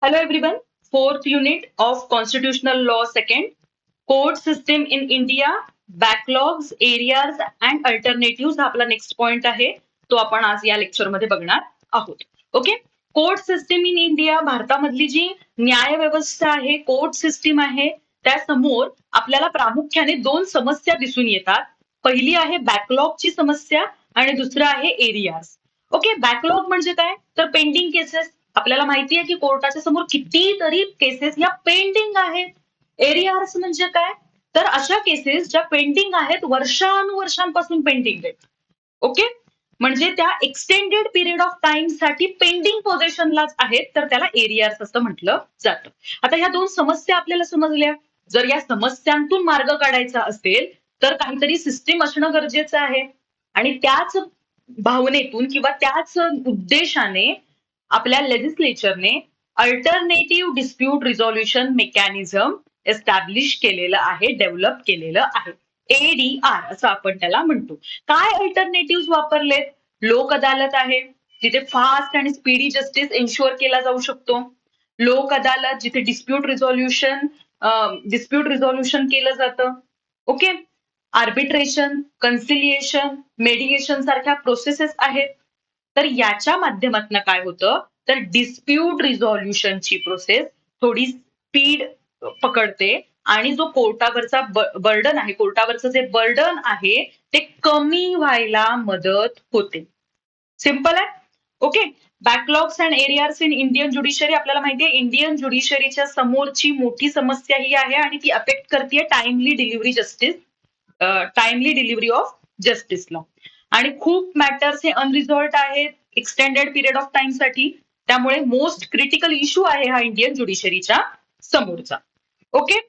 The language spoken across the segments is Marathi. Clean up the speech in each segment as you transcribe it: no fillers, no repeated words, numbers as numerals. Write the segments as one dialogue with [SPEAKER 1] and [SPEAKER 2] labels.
[SPEAKER 1] Hello everyone. Fourth unit of Constitutional Law Second. Court system in India, backlogs, areas and alternatives हा आपला नेक्स्ट पॉइंट आहे. तो आपण आज या लेक्चर मध्ये बघणार आहोत. Okay. Court system in India, भारतामधली जी न्याय व्यवस्था आहे, कोर्ट सिस्टीम आहे, त्यासमोर आपल्याला प्रामुख्याने दोन समस्या दिसून येतात. पहिली आहे बॅकलॉगची समस्या आणि दुसरं आहे एरियाज. ओके. बॅकलॉग म्हणजे काय? तर पेंडिंग केसेस. आपल्याला माहिती आहे की कोर्टाच्या समोर कितीतरी केसेस या पेंडिंग आहेत. एरियार्स म्हणजे काय? तर अशा केसेस ज्या पेंडिंग आहेत, वर्षानुवर्षांपासून पेंडिंग आहेत. ओके. म्हणजे त्या एक्सटेंडेड पिरियड ऑफ टाइम साठी पेंडिंग पोझिशनलाच आहेत, तर त्याला एरियार्स असं म्हटलं जातं. आता ह्या दोन समस्या आपल्याला समजल्या. जर या समस्यांतून मार्ग काढायचा असेल तर काहीतरी सिस्टीम असणं गरजेचं आहे. आणि त्याच भावनेतून किंवा त्याच उद्देशाने आपल्या लेजिस्लेचरने alternative dispute resolution mechanism establish केलेलं आहे, डेव्हलप केलेलं आहे. एडीआर असं आपण त्याला म्हणतो. काय अल्टरनेटिव्ह वापरलेत? लोक अदालत आहे, जिथे फास्ट आणि स्पीडी जस्टिस एन्श्युअर केला जाऊ शकतो. लोक अदालत जिथे डिस्प्यूट रिझॉल्युशन केलं जातं. ओके. आर्बिट्रेशन, कन्सिलिएशन, मेडिएशन सारख्या प्रोसेसेस आहेत. तर याच्या माध्यमातून काय होतं, तर डिस्प्यूट रिझॉल्युशनची प्रोसेस थोडी स्पीड पकडते आणि जो कोर्टावरचा बर्डन आहे, कोर्टावरचं जे बर्डन आहे ते कमी व्हायला मदत होते. सिंपल आहे. Okay. Backlogs and arrears in Indian judiciary. आपल्याला माहितीये इंडियन ज्युडिशरीच्या समोरची मोठी समस्या ही आहे आणि ती अफेक्ट करते टाइमली डिलिव्हरी ऑफ जस्टिसला. आणि खूप मॅटर्स हे अनरिझॉल्व्ड आहेत एक्सटेंडेड पिरियड ऑफ टाइम साठी. त्यामुळे मोस्ट क्रिटिकल इश्यू आहे हा इंडियन ज्युडिशरीच्या समोरचा. ओके.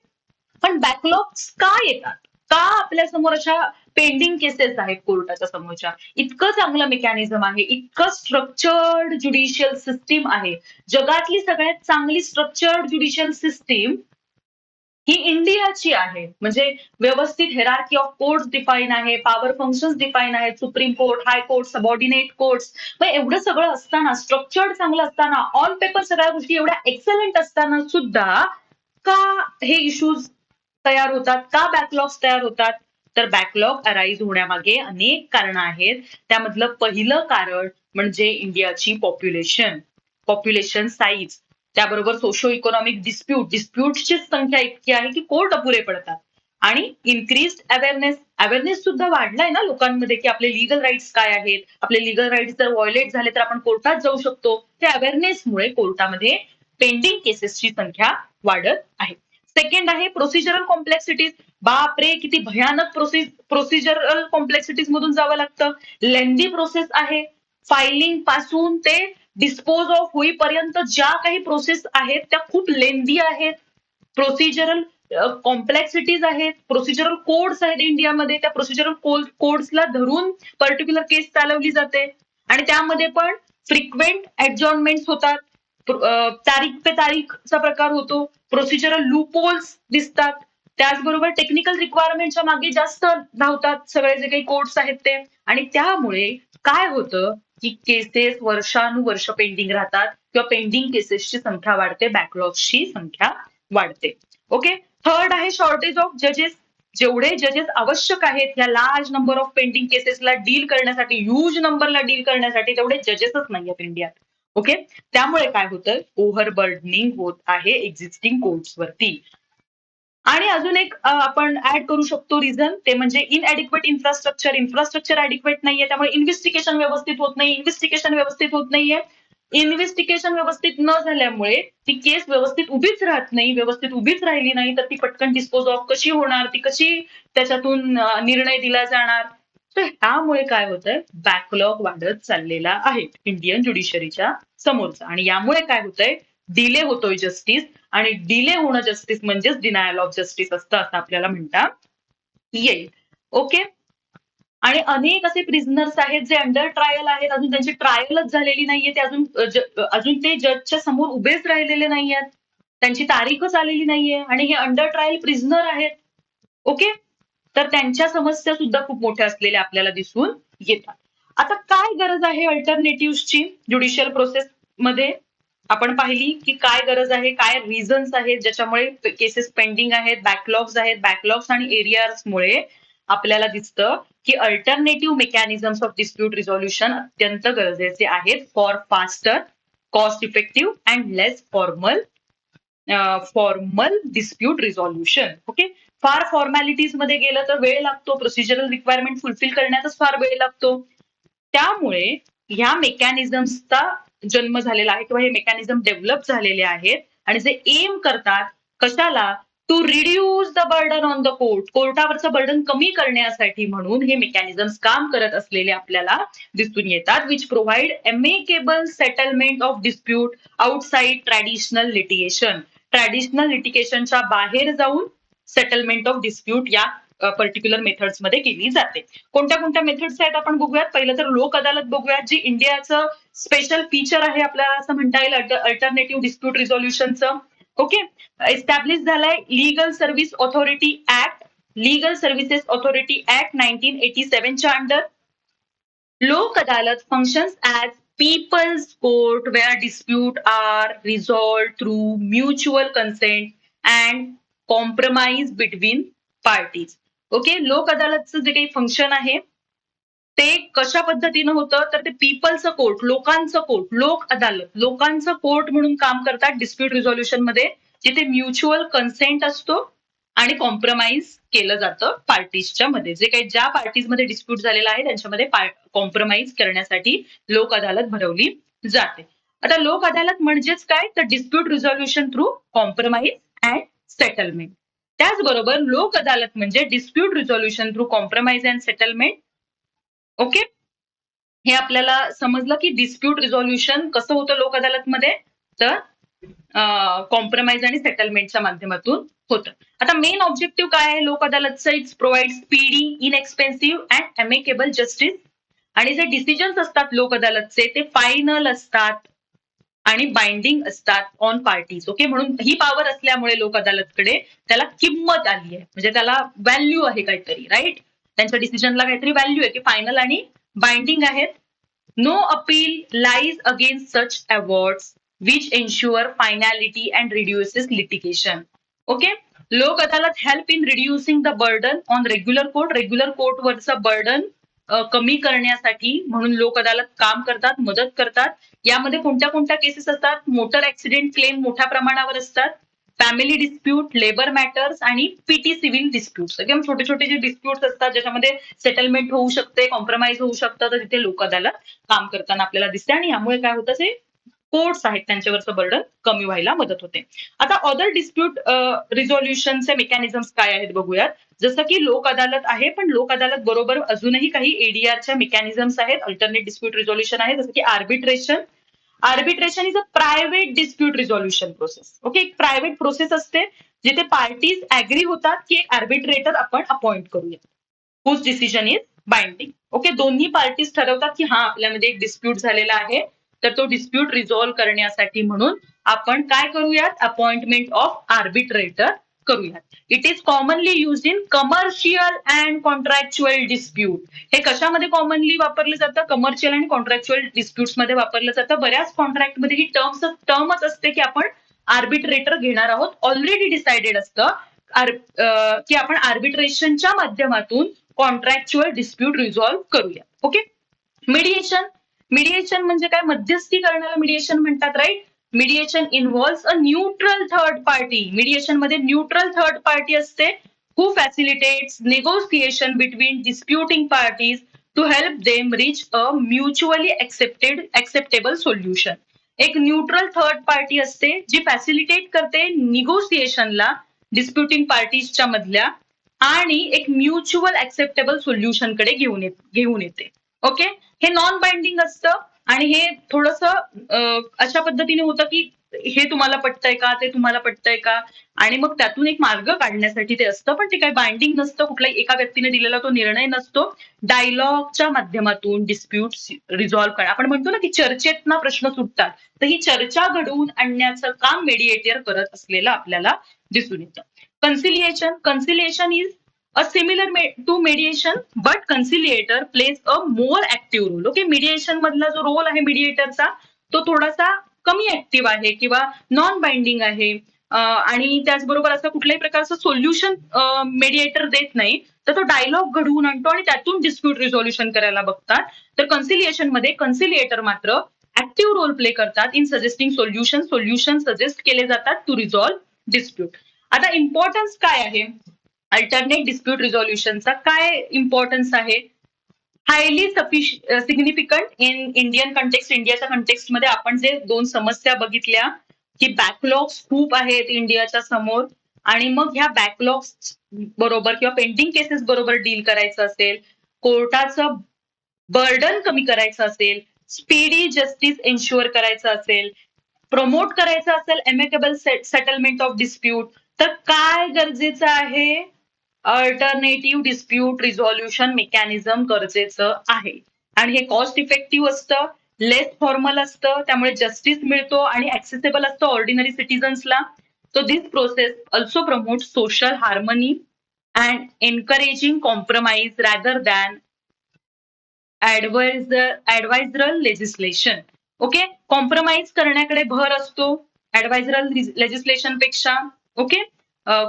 [SPEAKER 1] पण बॅकलॉग्स का येतात? का आपल्या समोर अशा पेंडिंग केसेस आहेत कोर्टाच्या समोरच्या? इतकं चांगलं मेकॅनिझम आहे, इतकं स्ट्रक्चर्ड ज्युडिशियल सिस्टीम आहे. जगातली सगळ्यात चांगली स्ट्रक्चर्ड ज्युडिशियल सिस्टीम ही इंडियाची आहे. म्हणजे व्यवस्थित हेरार्की ऑफ कोर्ट्स डिफाईन आहे, पॉवर फंक्शन्स डिफाईन आहेत, supreme court, high court, subordinate courts. मग एवढं सगळं असताना, स्ट्रक्चर्ड चांगलं असताना, ऑन पेपर सगळ्या गोष्टी एवढ्या एक्सलंट असताना सुद्धा का हे इश्यूज तयार होतात? का बॅकलॉग्स तयार होतात? तर बॅकलॉग अराईज होण्यामागे अनेक कारणं आहेत. त्यामधलं पहिलं कारण म्हणजे इंडियाची पॉप्युलेशन साईज. त्याबरोबर सोशो इकॉनॉमिक डिस्प्यूटची संख्या इतकी आहे की कोर्ट अपुरे पडतात. आणि इन्क्रीज अवेअरनेस सुद्धा वाढलाय ना लोकांमध्ये की आपले लिगल राईट्स काय आहेत, आपले लिगल राईट्स जर व्हायोलेट झाले तर आपण कोर्टात जाऊ शकतो. त्या अवेअरनेसमुळे कोर्टामध्ये पेंडिंग केसेसची संख्या वाढत आहे. सेकंड आहे प्रोसिजरल कॉम्प्लेक्सिटीज. बापरे, किती भयानक प्रोसिजरल कॉम्प्लेक्सिटीज मधून जावं लागतं. लेंदी प्रोसेस आहे. फायलिंग पासून ते डिस्पोज ऑफ होईपर्यंत ज्या काही प्रोसेस आहेत त्या खूप लेंदी आहेत. प्रोसिजरल कॉम्प्लेक्सिटीज आहेत. प्रोसिजरल कोड्स आहेत इंडियामध्ये. त्या प्रोसिजरल कोड्सला धरून पर्टिक्युलर केस चालवली जाते. आणि त्यामध्ये पण फ्रिक्वेंट ऍडजॉर्नमेंट होतात. तारीख पे तारीखचा प्रकार होतो. प्रोसिजरल लूपहोल्स दिसतात. त्याचबरोबर टेक्निकल रिक्वायरमेंटच्या मागे जास्त धावतात सगळे जे काही कोर्ट्स आहेत ते. आणि त्यामुळे काय होतं की केसेस वर्षानुवर्ष पेंडिंग राहतात किंवा पेंडिंग केसेसची संख्या वाढते, बॅकलॉग्सची संख्या वाढते. ओके. थर्ड आहे शॉर्टेज ऑफ जजेस. जेवढे जजेस आवश्यक आहेत या लार्ज नंबर ऑफ पेंडिंग केसेसला डील करण्यासाठी, ह्यूज नंबरला डील करण्यासाठी तेवढे जजेसच नाही आहेत इंडियात. ओके. त्यामुळे काय होतं, ओव्हरबर्डनिंग होत आहे एक्झिस्टिंग कोर्ट्स वरती. आणि अजून एक आपण ऍड करू शकतो रिझन, ते म्हणजे इनएडिक्वेट इन्फ्रास्ट्रक्चर ऍडिक्वेट नाहीये, त्यामुळे इन्व्हेस्टिगेशन व्यवस्थित होत नाहीये. इन्व्हेस्टिगेशन व्यवस्थित न झाल्यामुळे ती केस व्यवस्थित उभीच राहत नाही. व्यवस्थित उभीच राहिली नाही तर ती पटकन डिस्पोज ऑफ कशी होणार, ती कशी त्याच्यातून निर्णय दिला जाणार. तर त्यामुळे काय होतंय, बॅकलॉग वाढत चाललेला आहे इंडियन ज्युडिशरीच्या समोरचा. आणि यामुळे काय होतंय, डिले होतोय जस्टिस. आणि डिले होणं जस्टिस म्हणजेच डिनायल ऑफ जस्टिस असतं, असं आपल्याला म्हणता येईल. ओके. आणि अनेक असे प्रिझनर्स आहेत जे अंडर ट्रायल आहेत, अजून त्यांची ट्रायलच झालेली नाहीये, ते अजून ते जजच्या समोर उभेच राहिलेले नाहीयेत, त्यांची तारीखच आलेली नाहीये आणि हे अंडर ट्रायल प्रिझनर आहेत. ओके. तर त्यांच्या समस्या सुद्धा खूप मोठ्या असलेल्या आपल्याला दिसून येतात. आता काय गरज आहे अल्टरनेटिव्हची ज्युडिशियल प्रोसेस मध्ये? आपण पाहिली की काय गरज आहे, काय रिझन्स आहेत ज्याच्यामुळे केसेस पेंडिंग आहेत, बॅकलॉग्स आणि एरियाजमुळे आपल्याला दिसतं की alternative mechanisms of dispute resolution अत्यंत गरजेचे आहेत for faster, cost effective and less formal dispute resolution. Okay, फार फॉर्मॅलिटीज मध्ये गेलं तर वेळ लागतो, प्रोसिजरल रिक्वायरमेंट फुलफिल करण्यातच फार वेळ लागतो. त्यामुळे ह्या मेकॅनिझम्सचा जन्म झालेला आहे किंवा हे मेकॅनिझम डेव्हलप झालेले आहेत आणि जे एम करतात कशाला, to reduce the burden on the court, कोर्टावरचं बर्डन कमी करण्यासाठी म्हणून हे मेकॅनिझम्स काम करत असलेले आपल्याला दिसून येतात, which provide amicable settlement of dispute outside traditional litigation. Traditional लिटिगेशनच्या बाहेर जाऊन सेटलमेंट ऑफ डिस्प्यूट या पर्टिक्युलर मेथड्स मध्ये केली जाते. कोणत्या कोणत्या मेथड्स आहेत आपण बघूयात. पहिलं तर लोक अदालत बघूयात, जी इंडियाचं स्पेशल फीचर आहे आपल्याला असं म्हणता येईल अल्टरनेटिव्ह डिस्प्यूट रिझॉल्युशनचं. ओके, एस्टॅब्लिश झालाय legal service authority act, legal services authority act 1987 च्या अंडर. लोक अदालत functions as people's court where dispute are resolved through mutual consent and compromise between parties. Okay, लोक अदालतचं जे काही फंक्शन आहे ते कशा पद्धतीनं होतं, तर ते पीपलचं कोर्ट, लोकांचं कोर्ट, लोक अदालत, लोकांचं कोर्ट म्हणून काम करतात डिस्प्यूट रिझॉल्युशन मध्ये, जिथे म्युच्युअल कन्सेंट असतो आणि कॉम्प्रोमाइज केलं जातं पार्टीजच्या मध्ये. जे काही ज्या पार्टीज मध्ये डिस्प्यूट झालेला आहे त्यांच्यामध्ये कॉम्प्रोमाइज करण्यासाठी लोक अदालत भरवली जाते. आता लोक अदालत म्हणजेच काय, तर dispute resolution through compromise and settlement. त्याचबरोबर लोक अदालत म्हणजे dispute resolution through compromise and settlement. Okay, हे आपल्याला समजलं की डिस्प्यूट रिझॉल्युशन कसं होतं लोक अदालतमध्ये, तर कॉम्प्रोमाइज आणि सेटलमेंटच्या माध्यमातून होतं. आता मेन ऑब्जेक्टिव्ह काय आहे लोक अदालतचं, it's provide speedy, inexpensive and amicable justice. आणि जे डिसिजन्स असतात लोक अदालतचे ते फायनल असतात आणि बाइंडिंग असतात ऑन पार्टीज. ओके, म्हणून ही पॉवर असल्यामुळे लोक अदालतकडे त्याला किंमत आली आहे, म्हणजे त्याला व्हॅल्यू आहे काहीतरी, राईट. त्यांच्या डिसिजनला काहीतरी व्हॅल्यू आहे की फायनल आणि बाइंडिंग आहेत. No appeal lies against such awards which ensure finality and reduces litigation. Okay, Lok Adalat help in reducing the burden on regular court, regular कोर्टवरचं बर्डन कमी करण्यासाठी म्हणून लोक अदालत काम करतात, मदत करतात. यामध्ये कोणत्या कोणत्या केसेस असतात, मोटर ऍक्सिडेंट क्लेम मोठ्या प्रमाणावर असतात, फॅमिली डिस्प्यूट, लेबर मॅटर्स आणि पीटी सिव्हिल डिस्प्यूट्स. एकदम छोटे छोटे जे डिस्प्यूट्स असतात ज्याच्यामध्ये सेटलमेंट होऊ शकते, कॉम्प्रोमाइज होऊ शकतं, तर तिथे लोक अदालत काम करताना आपल्याला दिसते आणि यामुळे काय होतं, जे कोर्ट्स आहेत त्यांच्यावरचं बर्डन कमी व्हायला मदत होते. आता अदर डिस्प्यूट रिझॉल्युशनचे मेकॅनिझम्स काय आहेत बघूयात. जसं की लोक अदालत आहे, पण लोक अदालत बरोबर अजूनही काही एडीआरच्या मेकॅनिझम्स आहेत, अल्टरनेट डिस्प्यूट रिझॉल्युशन आहे, जसं की arbitration. Arbitration is a private dispute resolution process. Okay, एक प्रायव्हेट प्रोसेस असते जिथे पार्टीज अग्री होतात की एक आर्बिट्रेटर आपण अपॉइंट करूया, whose decision is binding. Okay, दोन्ही पार्टीज ठरवतात की हा आपल्यामध्ये एक डिस्प्यूट झालेला आहे, तर तो डिस्प्यूट रिझॉल्व्ह करण्यासाठी म्हणून आपण काय करूयात, अपॉइंटमेंट ऑफ आर्बिट्रेटर करूयात. It is commonly use in commercial and contractual dispute. हे कशामध्ये कॉमनली वापरलं जातं, कमर्शियल आणि कॉन्ट्रॅक्च्युअल डिस्प्यूट्स मध्ये वापरलं जातं. बऱ्याच कॉन्ट्रॅक्टमध्ये ही टर्मच असते की आपण आर्बिट्रेटर घेणार आहोत, ऑलरेडी डिसाइडेड असतं की आपण आर्बिट्रेशनच्या माध्यमातून कॉन्ट्रॅक्च्युअल डिस्प्यूट रिझॉल्व्ह करूया. Okay, mediation. मीडिएशन म्हणजे काय, मध्यस्थी करण्याला मीडिएशन म्हणतात, right. Mediation involves a neutral third party. Mediation मध्ये न्यूट्रल थर्ड पार्टी असते, who facilitates negotiation between disputing parties to help them reach a mutually acceptable solution. एक न्यूट्रल थर्ड पार्टी असते जी फॅसिलिटेट करते निगोसिएशनला डिस्प्युटिंग पार्टीजच्या मधल्या आणि एक म्युच्युअल ऍक्सेप्टेबल सोल्युशन कडे घेऊन येते. ओके, हे नॉन बाइंडिंग असतं आणि हे थोडंसं अशा पद्धतीने होतं की हे तुम्हाला पटतंय का, ते तुम्हाला पटतंय का, आणि मग त्यातून एक मार्ग काढण्यासाठी ते असतं, पण ते काही बाइंडिंग नसतं, कुठल्याही एका व्यक्तीने दिलेला तो निर्णय नसतो. डायलॉगच्या माध्यमातून डिस्प्यूट रिझॉल्व्ह करा. आपण म्हणतो ना की चर्चेतना प्रश्न सुटतात, तर ही चर्चा घडवून आणण्याचं काम मेडिएटर करत असलेलं आपल्याला दिसून येतं. कन्सिलिएशन. कन्सिलिएशन is a similar to mediation but conciliator plays a more active role. Okay, mediation मधला जो रोल आहे मीडिएटरचा तो थोडासा कमी ऍक्टिव्ह आहे किंवा नॉन बाइंडिंग आहे आणि त्याचबरोबर असं कुठल्याही प्रकारचं सोल्युशन मेडिएटर देत नाही, तर तो डायलॉग घडवून आणतो आणि त्यातून डिस्प्यूट रिझोल्युशन करायला बघतात. तर कन्सिलिएशन मध्ये कन्सिलिएटर मात्र ऍक्टिव्ह रोल प्ले करतात इन सजेस्टिंग सोल्युशन सजेस्ट केले जातात टू रिझॉल्व्ह डिस्प्यूट. आता इम्पॉर्टन्स काय आहे अल्टरनेट डिस्प्यूट रिझोल्युशनचा, काय इम्पॉर्टन्स आहे? Highly significant in Indian context. इंडियाच्या कंटेक्स्ट मध्ये आपण जे दोन समस्या बघितल्या की बॅकलॉग्स खूप आहेत इंडियाच्या समोर आणि मग ह्या बॅकलॉग्स बरोबर किंवा पेंडिंग केसेस बरोबर डील करायचं असेल, कोर्टाचं बर्डन कमी करायचं असेल, स्पीडी जस्टिस एन्श्युअर करायचं असेल, प्रमोट करायचं असेल एमिकेबल सेटलमेंट ऑफ डिस्प्यूट, तर काय गरजेचं आहे? अल्टरनेटिव्ह डिस्प्यूट रिझोल्युशन मेकॅनिझम गरजेचं आहे. आणि हे कॉस्ट इफेक्टिव्ह असतं, लेस फॉर्मल असतं, त्यामुळे जस्टिस मिळतो आणि ऍक्सेसेबल असतं ordinary सिटीजन्सला. So this process also promotes social harmony and encouraging compromise rather than advisory legislation. Okay, compromise करण्याकडे भर असतो ऍडवायझरल लेजिस्लेशन पेक्षा. ओके,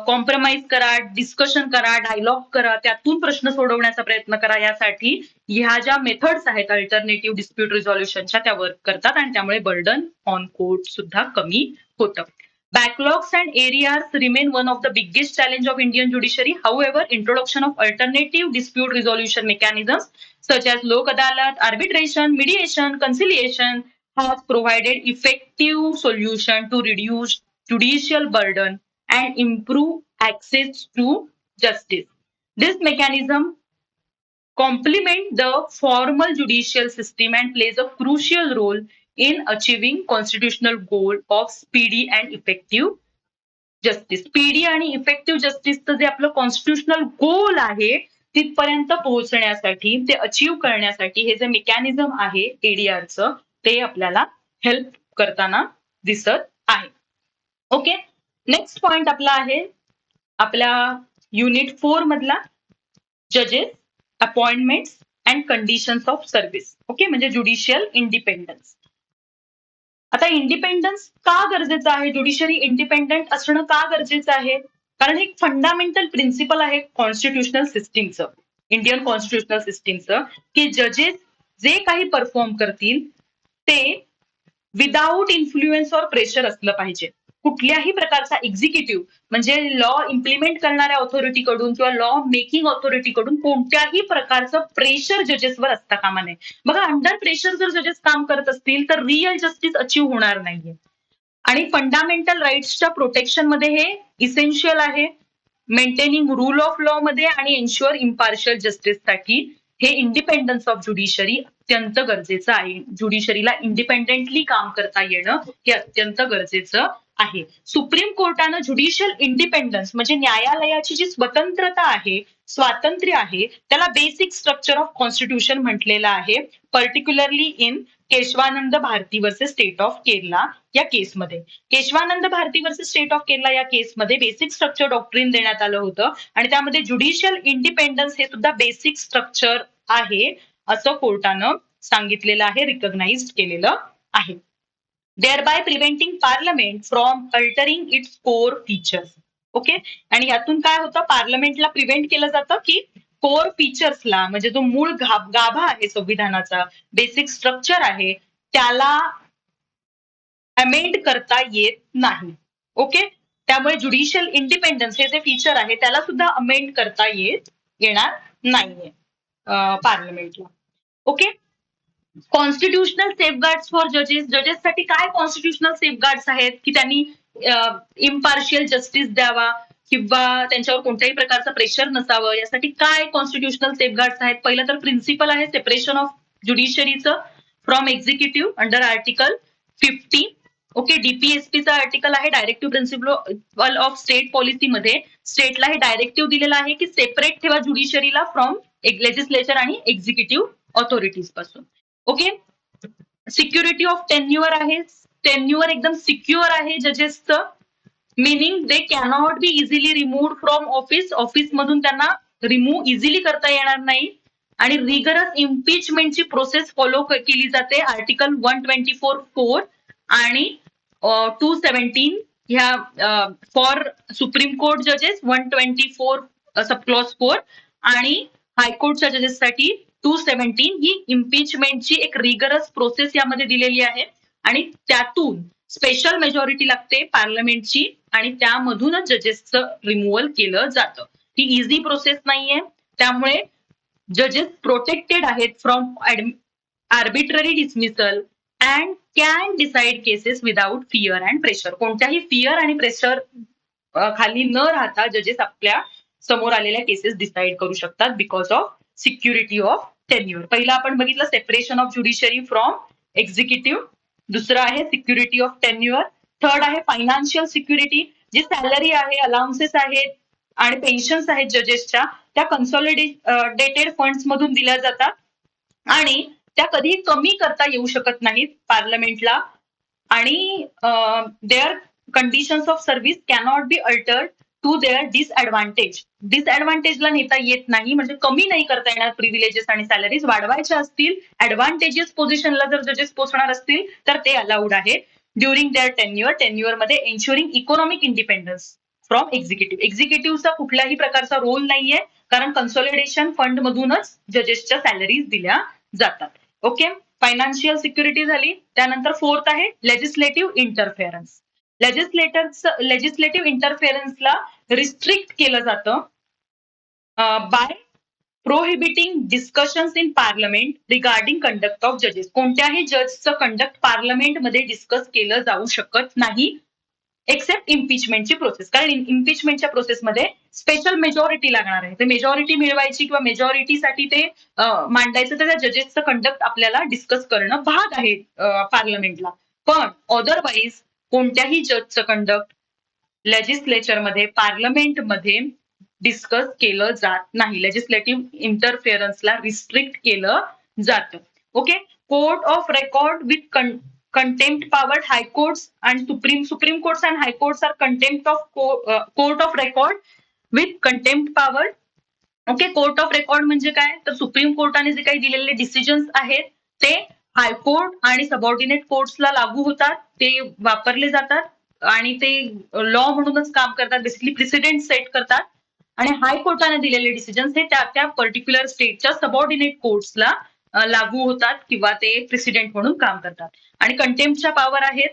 [SPEAKER 1] कॉम्प्रोमाइज करा, डिस्कशन करा, डायलॉग करा, त्यातून प्रश्न सोडवण्याचा प्रयत्न करा. यासाठी ह्या ज्या मेथड्स आहेत अल्टरनेटिव्ह डिस्प्यूट रिझोल्युशनच्या त्या वर्क करतात आणि त्यामुळे बर्डन ऑन कोर्ट सुद्धा कमी होतं. Backlogs and ARs remain one of the biggest challenge of Indian judiciary. However, introduction of alternative dispute resolution mechanisms such as Lok Adalat, arbitration, mediation, conciliation has provided effective solution to reduce judicial burden and improve access to justice. This mechanism complement the formal judicial system and plays a crucial role in achieving constitutional goal of speedy and effective justice. Speedy आणि इफेक्टिव्ह जस्टिसचं जे आपलं कॉन्स्टिट्युशनल गोल आहे तिथपर्यंत पोहोचण्यासाठी, ते अचीव्ह करण्यासाठी हे जे मेकॅनिझम आहे एडीआरचं ते आपल्याला हेल्प करताना दिसत आहे. ओके, नेक्स्ट पॉइंट आपला आहे आपल्या युनिट 4 मधला जजेस, appointments and conditions of service. Okay, म्हणजे ज्युडिशियल इंडिपेंडन्स. आता इंडिपेंडन्स का गरजेचं आहे? ज्युडिशरी इंडिपेंडंट असणं का गरजेचं आहे? कारण एक फंडामेंटल प्रिन्सिपल आहे कॉन्स्टिट्युशनल सिस्टीमचं, इंडियन कॉन्स्टिट्युशनल सिस्टीमचं, की जजेस जे काही परफॉर्म करतील ते विदाऊट इन्फ्लुएन्स और प्रेशर असलं पाहिजे. कुठल्याही प्रकारचा एक्झिक्युटिव्ह म्हणजे लॉ इम्प्लिमेंट करणाऱ्या ऑथॉरिटीकडून किंवा लॉ मेकिंग ऑथॉरिटीकडून कोणत्याही प्रकारचं प्रेशर जजेसवर असता कामा नये. बघा, अंडर प्रेशर जर जजेस काम करत असतील तर रिअल जस्टिस अचीव्ह होणार नाहीये. आणि फंडामेंटल राईट्सच्या प्रोटेक्शन मध्ये हे इसेन्शियल आहे. मेंटेनिंग रूल ऑफ लॉ मध्ये आणि एन्श्युअर इम्पार्शियल जस्टिससाठी हे इंडिपेंडन्स ऑफ ज्युडिशरी अत्यंत गरजेचं आहे. ज्युडिशरीला इंडिपेंडेंटली काम करता येणं हे अत्यंत गरजेचं आहे. सुप्रीम कोर्टानं ज्युडिशियल इंडिपेंडन्स म्हणजे न्यायालयाची जी स्वतंत्रता आहे, स्वातंत्र्य आहे, त्याला बेसिक स्ट्रक्चर ऑफ कॉन्स्टिट्यूशन म्हटलेलं आहे. Particularly in Kesavananda Bharati versus state of Kerala या केसमध्ये. Kesavananda Bharati versus state of Kerala या केसमध्ये बेसिक स्ट्रक्चर डॉक्ट्रिन देण्यात आलं होतं आणि त्यामध्ये ज्युडिशियल इंडिपेंडन्स हे सुद्धा बेसिक स्ट्रक्चर आहे असं कोर्टानं सांगितलेलं आहे, रिकॉग्नाइज्ड केलेलं आहे. thereby preventing parliament from altering its core features. Okay, आणि यातून काय होतं? पार्लमेंटला प्रिव्हेंट केलं जातं की कोर फीचर्सला म्हणजे जो मूळ गाभा आहे संविधानाचा, बेसिक स्ट्रक्चर आहे, त्याला अमेंड करता येत नाही. ओके, त्यामुळे ज्युडिशियल इंडिपेंडन्स हे जे फीचर आहे त्याला सुद्धा अमेंड करता येणार नाहीये पार्लमेंटला. ओके, कॉन्स्टिट्युशनल सेफगार्ड्स फॉर जजेस. जजेससाठी काय कॉन्स्टिट्युशनल सेफगार्ड्स आहेत की त्यांनी इम्पार्शियल जस्टिस द्यावा किंवा त्यांच्यावर कोणत्याही प्रकारचं प्रेशर नसावं, यासाठी काय कॉन्स्टिट्युशनल सेफगार्ड्स आहेत? पहिलं तर प्रिन्सिपल आहे सेपरेशन ऑफ ज्युडिशरीचं from executive under article 50. Okay, डीपीएसपीचा आर्टिकल आहे डायरेक्टिव्ह प्रिन्सिपल ऑफ स्टेट पॉलिसीमध्ये स्टेटला हे डायरेक्टिव्ह दिलेलं आहे की सेपरेट ठेवा ज्युडिशरीला फ्रॉम लेजिस्लेचर आणि एक्झिक्युटिव्ह ऑथॉरिटीज पासून. ओके, सिक्युरिटी ऑफ टेन्युअर आहे, टेन्युअर एकदम सिक्युअर आहे जजेसचं, meaning they cannot be easily remove from office, office मधून त्यांना रिमूव्ह इझिली करता येणार नाही. आणि रिगरस इम्पिचमेंटची प्रोसेस फॉलो केली जाते आर्टिकल 124(4) आणि 217 ह्या फॉर सुप्रीम कोर्ट जजेस 124 सबक्लॉज 4 आणि हायकोर्टच्या जजेससाठी 217 ही इम्पिचमेंटची एक रिगरस प्रोसेस यामध्ये दिलेली आहे आणि त्यातून स्पेशल मेजॉरिटी लागते पार्लमेंटची आणि त्यामधूनच जजेसचं रिमूव्हल केलं जातं. ही इझी प्रोसेस नाहीये, त्यामुळे जजेस प्रोटेक्टेड आहेत from arbitrary dismissal and can decide cases without fear and pressure. कोणत्याही फिअर आणि प्रेशर खाली न राहता जजेस आपल्या समोर आलेल्या केसेस डिसाइड करू शकतात because of security of tenure. पहिला आपण बघितलं separation of judiciary from executive, दुसरं आहे सिक्युरिटी ऑफ टेन्युअर, थर्ड आहे फायनान्शियल सिक्युरिटी, जी सॅलरी आहे, अलाउन्सेस आहेत आणि पेन्शन्स आहेत जजेसच्या, त्या कन्सॉलिडेटेड फंड्स मधून दिल्या जातात आणि त्या कधीही कमी करता येऊ शकत नाहीत पार्लमेंटला आणि their conditions of service cannot be altered to their disadvantage. डिसएडव्हान्टेजला नेता येत नाही, म्हणजे कमी नाही करता येणार प्रिव्हिलेजेस आणि सॅलरीज, वाढवायच्या असतील, ऍडव्हान्टेजेस पोझिशनला जर जजेस पोहोचणार असतील तर ते अलाउड आहे ड्युरिंग देअर टेन्युअर मध्ये एन्शुरिंग इकॉनॉमिक इंडिपेंडन्स फ्रॉम एक्झिक्युटिव्ह. एक्झिक्युटिव्हचा कुठल्याही प्रकारचा रोल नाहीये, कारण कन्सॉलिडेशन फंड मधूनच जजेसच्या सॅलरीज दिल्या जातात. ओके, फायनान्शियल सिक्युरिटी झाली. त्यानंतर फोर्थ आहे लेजिस्लेटिव्ह इंटरफेरन्स. लेजिस्लेटिव्ह इंटरफेरन्सला रिस्ट्रिक्ट केलं जातं by prohibiting discussions in parliament regarding conduct of जजेस. कोणत्याही जजचं कंडक्ट पार्लमेंटमध्ये डिस्कस केलं जाऊ शकत नाही एक्सेप्ट इम्पिचमेंटची प्रोसेस, कारण इम्पिचमेंटच्या प्रोसेसमध्ये स्पेशल मेजॉरिटी लागणार आहे. ते मेजॉरिटी मिळवायची किंवा मेजॉरिटीसाठी ते मांडायचं, तर त्या जजेसचं कंडक्ट आपल्याला डिस्कस करणं भाग आहे पार्लमेंटला. पण अदरवाईज कोणत्याही जजचं कंडक्ट लेजिस्लेचरमध्ये पार्लमेंटमध्ये डिस्कस केलं जात नाही. लेजिस्लेटिव्ह इंटरफेरन्सला रिस्ट्रिक्ट केलं जातं. Okay, court of record with contempt powered high courts and supreme courts and high courts are contempt of court of record with contempt power. Okay, court of record म्हणजे काय, तर सुप्रीम कोर्टाने जे काही दिलेले डिसिजन्स आहेत ते हायकोर्ट आणि सबऑर्डिनेट कोर्ट्सला लागू होतात, ते वापरले जातात आणि ते लॉ म्हणूनच काम करतात, बेसिकली प्रेसिडेंट सेट करतात. आणि हायकोर्टाने दिलेले डिसिजन्स हे त्या पर्टिक्युलर स्टेटच्या सबऑर्डिनेट कोर्ट्सला लागू होतात किंवा ते प्रेसिडेंट म्हणून काम करतात. आणि कंटेम्प्टच्या पॉवर आहेत,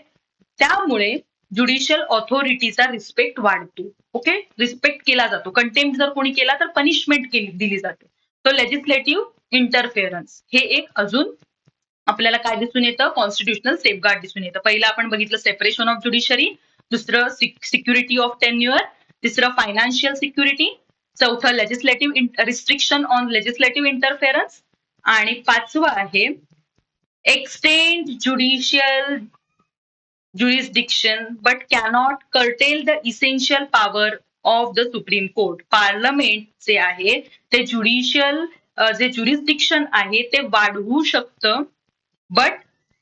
[SPEAKER 1] त्यामुळे ज्युडिशियल ऑथॉरिटीचा रिस्पेक्ट वाढतो. ओके, रिस्पेक्ट केला जातो. कंटेम्प्ट जर कोणी केला तर पनिशमेंट दिली जाते. तो लेजिस्लेटिव्ह इंटरफेरन्स हे एक अजून आपल्याला काय दिसून येतं, कॉन्स्टिट्युशनल सेफगार्ड दिसून येतं. पहिलं आपण बघितलं सेपरेशन ऑफ ज्युडिशरी, दुसरं सिक्युरिटी ऑफ टेन्युअर, तिसरं फायनान्शियल सिक्युरिटी, चौथं legislative restriction on legislative interference आणि पाचवं आहे extend judicial jurisdiction but cannot curtail the essential power of the Supreme Court. Parliament जे आहे ते ज्युडिशियल जे ज्युरिस्डिक्शन आहे ते वाढवू शकतं, बट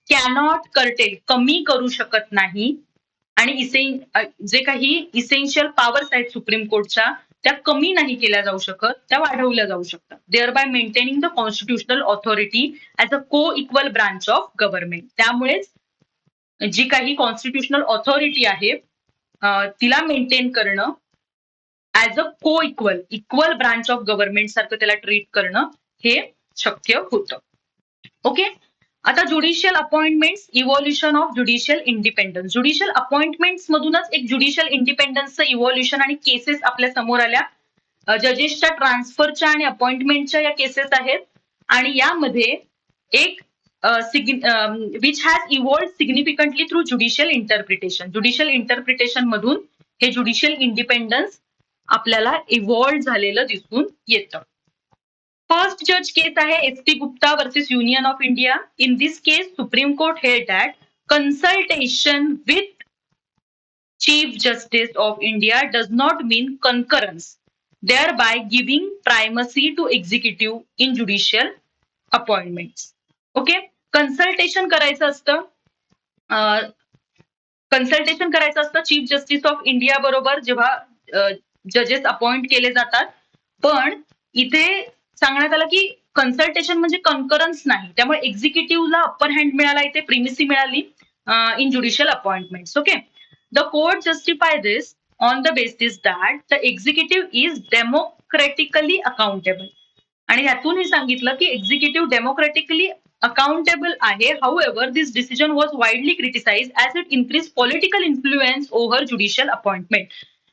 [SPEAKER 1] कॅनॉट कर्टेल कमी करू शकत नाही. आणि जे काही इसेन्शियल पॉवर्स आहेत सुप्रीम कोर्टच्या त्या कमी नाही केल्या जाऊ शकत, त्या वाढवल्या जाऊ शकतात. Thereby maintaining the constitutional authority as a co equal branch of government. त्यामुळेच जी काही कॉन्स्टिट्युशनल ऑथॉरिटी आहे तिला मेंटेन करणं as a co equal branch of government सारखं त्याला ट्रीट करणं हे शक्य होतं. ओके, आता judicial appointments, evolution of judicial independence. Judicial appointments मधूनच एक ज्युडिशियल इंडिपेंडन्सचं इव्हॉल्युशन आणि केसेस आपल्या समोर आल्या. जजेसच्या ट्रान्सफरच्या आणि अपॉइंटमेंटच्या या केसेस आहेत आणि यामध्ये एक which has evolved significantly through judicial interpretation. Judicial interpretation मधून हे ज्युडिशियल इंडिपेंडन्स आपल्याला इव्हॉल्व झालेलं दिसून येतं. फर्स्ट जज केस आहे ST. Gupta versus union of India. In this case supreme court held that consultation with Chief Justice of India does not mean concurrence, thereby giving primacy to executive in judicial appointments. Okay, consultation करायचं असतं, चीफ जस्टिस ऑफ इंडिया बरोबर जेव्हा जजेस अपॉइंट केले जातात. पण इथे सांगण्यात आलं की कन्सल्टेशन म्हणजे कन्करन्स नाही, त्यामुळे एक्झिक्युटिव्हला अप्पर हँड मिळाला, इथे प्रिमिसी मिळाली. in judicial appointments. Okay, the court justify this on the basis that the executive is democratically accountable. आणि यातून हे सांगितलं की एक्झिक्युटिव्ह डेमोक्रेटिकली अकाउंटेबल आहे. However this decision was widely criticise as it increase political influence over judicial appointment.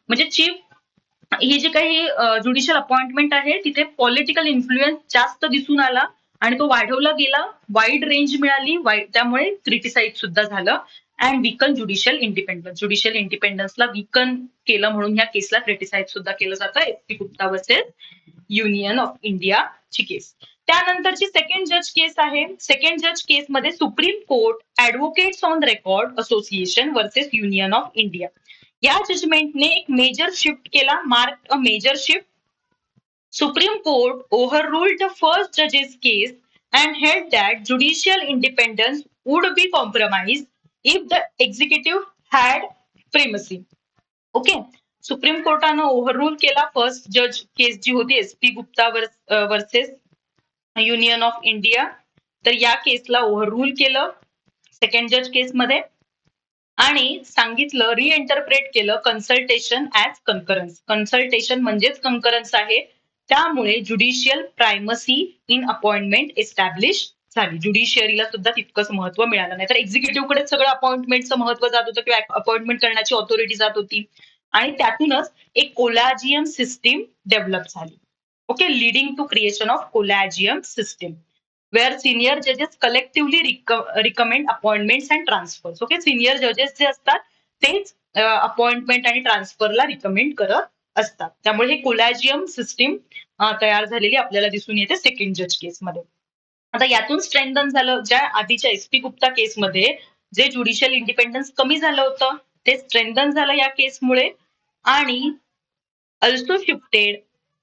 [SPEAKER 1] म्हणजे चीफ ही जी काही ज्युडिशियल अपॉइंटमेंट आहे तिथे पॉलिटिकल इन्फ्लुएन्स जास्त दिसून आला आणि तो वाढवला गेला, वाईड रेंज मिळाली, त्यामुळे क्रिटिसाइज सुद्धा झालं. अँड विकन ज्युडिशियल इंडिपेंडन्स, ज्युडिशियल इंडिपेंडन्सला विकन केलं म्हणून ह्या केसला क्रिटिसाइज सुद्धा केलं जातं. SP. Gupta versus union of India ची केस. त्यानंतरची सेकंड जज केस आहे. सेकंड जज केस मध्ये supreme court advocates on record association versus union of India. या जजमेंटने एक मेजर शिफ्ट केला, mark a major shift. Supreme court overruled the first judge's case and held that judicial independence would be compromised if the executive had primacy. ओके, सुप्रीम कोर्टानं ओव्हररूल केला फर्स्ट जज केस जी होती S P. Gupta versus union of India. तर या केसला ओव्हररूल केलं सेकंड जज केस मध्ये आणि सांगितलं, रिइंटरप्रेट केलं कन्सल्टेशन ऍज कन्करन्स. कन्सल्टेशन म्हणजेच कन्करन्स आहे, त्यामुळे judicial primacy in appointment establish झाली. ज्युडिशियरीला सुद्धा तितकंच महत्व मिळालं नाही. तर एक्झिक्युटिव्हकडे सगळं अपॉइंटमेंटचं महत्व जात होतं किंवा अपॉइंटमेंट करण्याची ऑथॉरिटी जात होती आणि त्यातूनच एक कोलॅजियम सिस्टीम डेव्हलप झाली. ओके, leading to creation of collegium system where senior जजेस collectively recommend appointments and transfers. Okay, senior जजेस जे असतात तेच अपॉइंटमेंट आणि ट्रान्सफरला रिकमेंड करत असतात. त्यामुळे हे कोलॅजियम सिस्टीम तयार झालेली आपल्याला दिसून येते सेकंड जज केसमध्ये. आता यातून स्ट्रेंथन झालं, ज्या आधीच्या एस.पी. गुप्ता केसमध्ये जे ज्युडिशियल इंडिपेंडन्स कमी झालं होतं ते स्ट्रेंथन झालं या केसमुळे. आणि also shifted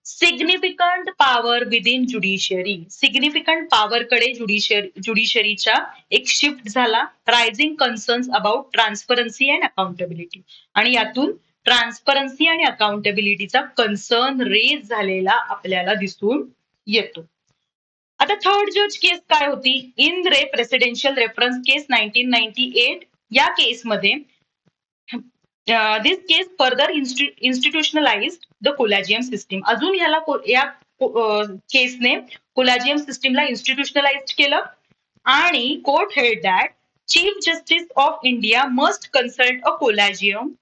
[SPEAKER 1] significant power within judiciary. Significant पॉवरकडे ज्युडिशियरीच्या एक शिफ्ट झाला. Raising concerns about transparency and accountability. आणि यातून ट्रान्सपरन्सी आणि अकाउंटेबिलिटीचा कन्सर्न रेज झालेला आपल्याला दिसून येतो. आता थर्ड जज केस काय होती? In re presidential reference case 1998. या केसमध्ये this case further institutionalised the collegium system. अजून ह्याला या केसने कोलॅजियम सिस्टीमला इन्स्टिट्यूशनलाइज केलं आणि court held that chief justice of India must consult a collegium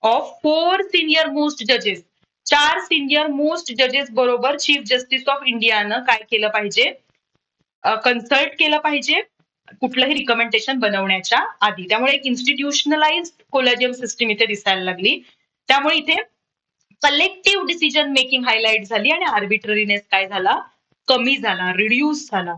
[SPEAKER 1] of 4 senior most जजेस. 4 सिनियर मोस्ट जजेस बरोबर चीफ जस्टिस ऑफ इंडियानं काय केलं पाहिजे? कन्सल्ट केलं पाहिजे कुठलंही रिकमेंडेशन बनवण्याच्या आधी. त्यामुळे एक इन्स्टिट्यूशनलाइज कोलॅजियम सिस्टीम इथे दिसायला लागली. त्यामुळे इथे कलेक्टिव्ह डिसिजन मेकिंग हायलाइट झाली आणि आर्बिट्ररीनेस काय झाला? कमी झाला, रिड्यूस झाला.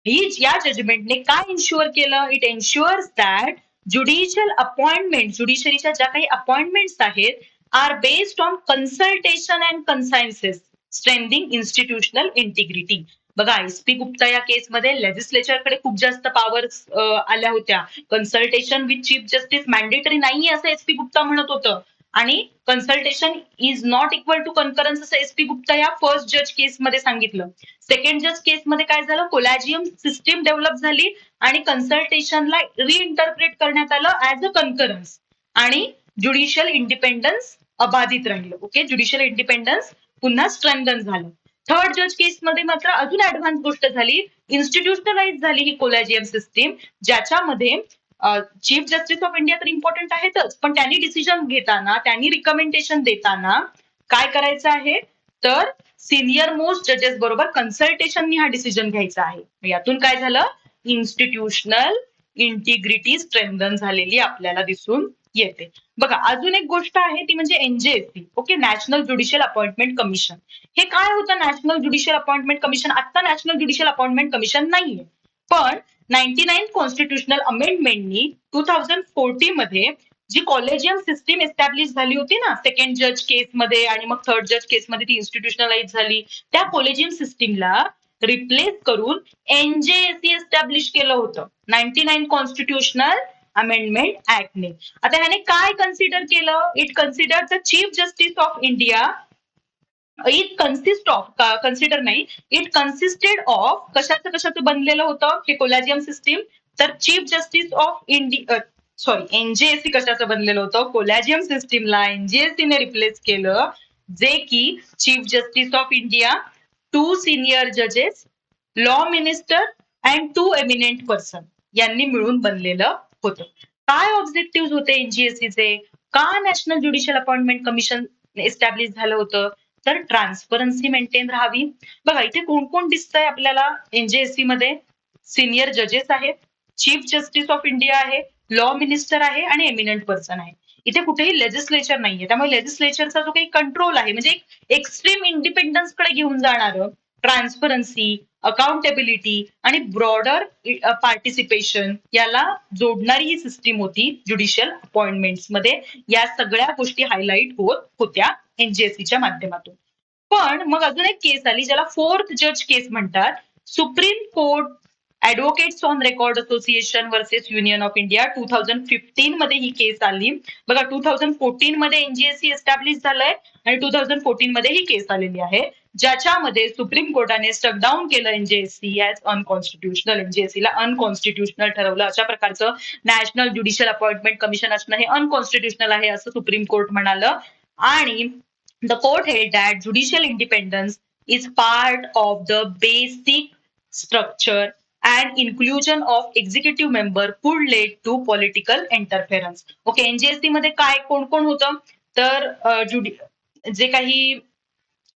[SPEAKER 1] ही या जजमेंटने काय इन्शुअर केलं? It ensures that judicial appointment, ज्युडिशरीच्या ज्या काही अपॉइंटमेंट्स आहेत are based on consultation and consensus strengthening institutional integrity. बघा, एस.पी. गुप्ता या केसमध्ये लेजिस्लेचरकडे खूप जास्त पॉवर्स आल्या होत्या. Consultation with chief justice mandatory नाहीये असं एस.पी. गुप्ता म्हणत होतं आणि consultation is not equal to concurrence असं एस.पी. गुप्ता या फर्स्ट जज केसमध्ये सांगितलं. सेकंड जज केसमध्ये काय झालं? कोलॅजियम सिस्टीम डेव्हलप झाली आणि कन्सल्टेशनला रिइंटरप्रेट करण्यात आलं ऍज अ कन्करन्स आणि ज्युडिशियल इंडिपेंडन्स अबाधित राहिलं. ओके, ज्युडिशियल इंडिपेंडन्स पुन्हा स्ट्रेंथन झालं. थर्ड जज केसमध्ये मात्र अजून ऍडव्हान्स गोष्ट झाली, इन्स्टिट्यूशनलाइज झाली ही कोलॅजियम सिस्टीम, ज्याच्यामध्ये चीफ जस्टिस ऑफ इंडिया तर इम्पॉर्टंट आहेतच, पण त्यांनी डिसिजन घेताना, त्यांनी रिकमेंडेशन देताना काय करायचं आहे? तर सिनियर मोस्ट जजेस बरोबर कन्सल्टेशननी हा डिसिजन घ्यायचा आहे. यातून काय झालं? इन्स्टिट्यूशनल इंटिग्रिटी स्ट्रेंथन झालेली आपल्याला दिसून येते. बघा, अजून एक गोष्ट आहे ती म्हणजे NJSC. Okay, national judicial appointment commission. हे काय होतं नॅशनल ज्युडिशियल अपॉइंटमेंट कमिशन? आता नॅशनल ज्युडिशियल अपॉइंटमेंट कमिशन नाहीये, पण 99 कॉन्स्टिट्युशनल अमेंडमेंटनी 2014 मध्ये जी कॉलेजियम सिस्टीम एस्टॅब्लिश झाली होती ना सेकंड जज केसमध्ये आणि मग थर्ड जज केसमध्ये ती इन्स्टिट्यूशनलाइज झाली, त्या कॉलेजियम सिस्टीमला रिप्लेस करून एनजेएससी एस्टॅब्लिश केलं होतं 99 कॉन्स्टिट्युशनल अमेंडमेंट ऍक्टने. आता ह्याने काय कन्सिडर केलं? It consider the chief justice of India. It consist of, consider नाही, इट कन्सिस्टेड ऑफ कशाचं बनलेलं होतं हे कोलॅजियम सिस्टीम? तर chief justice of India, sorry NGSC कशाचं बनलेलं होतं, कोलॅजियम सिस्टीमला एनजीएससीने रिप्लेस केलं, जे की chief justice of India, 2 senior जजेस, law minister and 2 eminent person यांनी मिळून बनलेलं होतं. काय ऑब्जेक्टिव्ह होते एनजीएससीचे, का national judicial appointment commission establish झालं होतं, तर ट्रान्सपरन्सी मेंटेन राहावी. बघा इथे कोण कोण दिसतंय आपल्याला एनजीएससी मध्ये, सिनियर जजेस आहेत, चीफ जस्टिस ऑफ इंडिया आहे, लॉ मिनिस्टर आहे आणि एमिनंट पर्सन आहे. इथे कुठेही लेजिस्लेचर नाहीये, त्यामुळे लेजिस्लेचरचा जो काही कंट्रोल आहे म्हणजे एक्स्ट्रीम इंडिपेंडन्स कडे घेऊन जाणारं, ट्रान्सपरन्सी, अकाउंटेबिलिटी आणि ब्रॉडर पार्टिसिपेशन याला जोडणारी ही सिस्टीम होती ज्युडिशियल अपॉइंटमेंट्स मध्ये. या सगळ्या गोष्टी हायलाइट होत होत्या एनजीएससीच्या माध्यमातून. पण मग अजून एक केस आली ज्याला 4th जज केस म्हणतात. Supreme court advocates on record association versus union of India 2015 मध्ये ही केस आली. बघा 2014 मध्ये एनजीएससी एस्टॅब्लिश झालंय आणि 2014 मध्ये ही केस आलेली आहे, ज्याच्यामध्ये सुप्रीम कोर्टाने स्टक डाऊन केलं एनजीएससी ऍज अनकॉन्स्टिट्युशनल. एनजीएससीला अनकॉन्स्टिट्युशनल ठरवलं. अशा प्रकारचं नॅशनल ज्युडिशियल अपॉइंटमेंट कमिशन असणं हे अनकॉन्स्टिट्युशनल आहे असं सुप्रीम कोर्ट म्हणालं. आणि the court held that judicial independence is part of the basic structure and inclusion of executive member could lead to political interference. Okay, NGSC मध्ये काय कोण कोण होतं, तर जे काही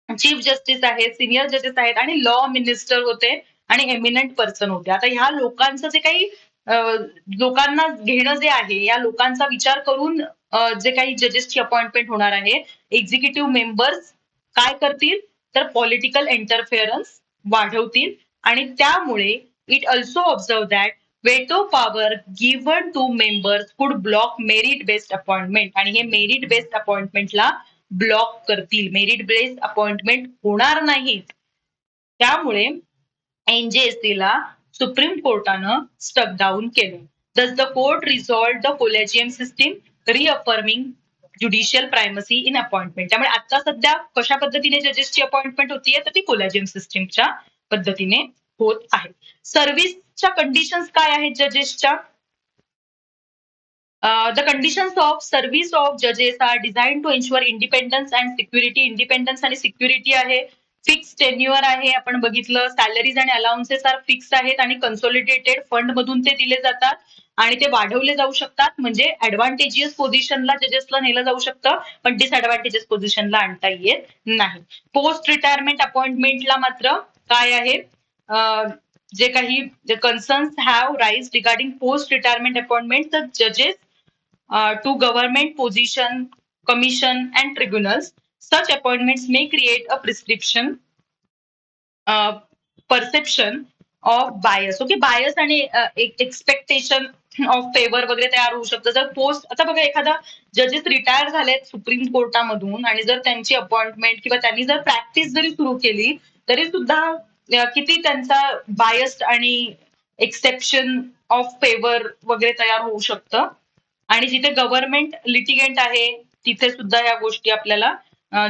[SPEAKER 1] चीफ जस्टिस आहेत, सिनियर जजेस आहेत आणि लॉ मिनिस्टर होते आणि एमिनंट पर्सन होते. आता ह्या लोकांचं जे काही लोकांना घेणं जे आहे, या लोकांचा विचार करून जे काही जजेसची अपॉइंटमेंट होणार आहे, एक्झिक्युटिव्ह मेंबर्स काय करतील तर पॉलिटिकल इंटरफेरन्स वाढवतील आणि त्यामुळे it also observe that veto power given to members could block merit based appointment. आणि हे मेरिट बेस्ड अपॉइंटमेंटला ब्लॉक करतील, मेरिट बेस्ड अपॉइंटमेंट होणार नाहीत. त्यामुळे एनजीएससीला सुप्रीम कोर्टानं स्टक डाऊन केलं. Thus the court resolved the collegium system, reaffirming judicial primacy in appointment. त्यामुळे आता सध्या कशा पद्धतीने जजेसची अपॉइंटमेंट होतीये तर ती कोलॅजियम सिस्टीमच्या पद्धतीने होत आहे. सर्व्हिसच्या कंडिशन्स काय आहेत जजेसच्या? The conditions of service of judges are designed to ensure independence and security. Independence आणि सिक्युरिटी आहे, फिक्स टेन्युअर आहे, आपण बघितलं, सॅलरीज आणि अलाउन्सेस आर फिक्स आहेत आणि कन्सोलिडेटेड फंड मधून ते दिले जातात आणि ते वाढवले जाऊ शकतात. म्हणजे ऍडव्हान्टेजियस पोझिशनला जजेसला नेलं जाऊ शकतं, पण डिसएडव्हान्टेजियस पोझिशनला आणता येत नाही. पोस्ट रिटायरमेंट अपॉइंटमेंटला मात्र काय आहे, जे काही concerns have rise regarding post retirement appointment, तर जजेस to government position, commission and tribunals, such appointments may create a perception of bias. Okay, bias आणि एक्सपेक्टेशन ऑफ फेवर वगैरे तयार होऊ शकतं. जर पोस्ट, आता बघा एखादा जजेस रिटायर झालेत सुप्रीम कोर्टामधून आणि जर त्यांची अपॉइंटमेंट किंवा त्यांनी जर प्रॅक्टिस जरी सुरू केली तरी सुद्धा किती त्यांचा बायस्ड आणि एक्सेप्शन ऑफ फेवर वगैरे तयार होऊ शकतं. आणि जिथे गव्हर्नमेंट लिटिगेंट आहे तिथे सुद्धा या गोष्टी आपल्याला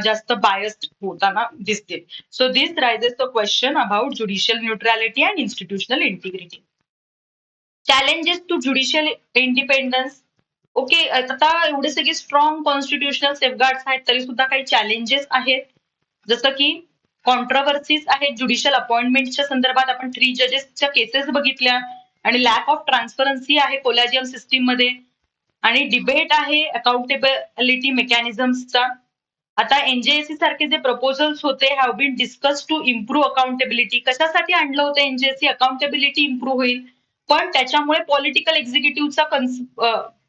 [SPEAKER 1] जास्त बायस्ड होताना दिसतील. So this raises the question about judicial neutrality and institutional integrity. Challenges to judicial independence. Okay, आता एवढे सगळे स्ट्रॉंग कॉन्स्टिट्युशनल सेफगार्ड्स आहेत तरी सुद्धा काही चॅलेंजेस आहेत, जसं की कॉन्ट्रोवर्सीज आहेत ज्युडिशियल अपॉइंटमेंटच्या संदर्भात. आपण 3 जजेसच्या केसेस बघितल्या आणि लॅक ऑफ ट्रान्सपरन्सी आहे कोलॅजियम सिस्टीम मध्ये आणि डिबेट आहे अकाउंटेबिलिटी मेकॅनिझम्सचा. आता एनजीएससी सारखे जे प्रपोजल्स होते have been discuss to improve accountability. कशासाठी आणलं होतं एनजीएससी? अकाउंटेबिलिटी इम्प्रूव्ह होईल, पण त्याच्यामुळे पॉलिटिकल एक्झिक्युटिव्हचा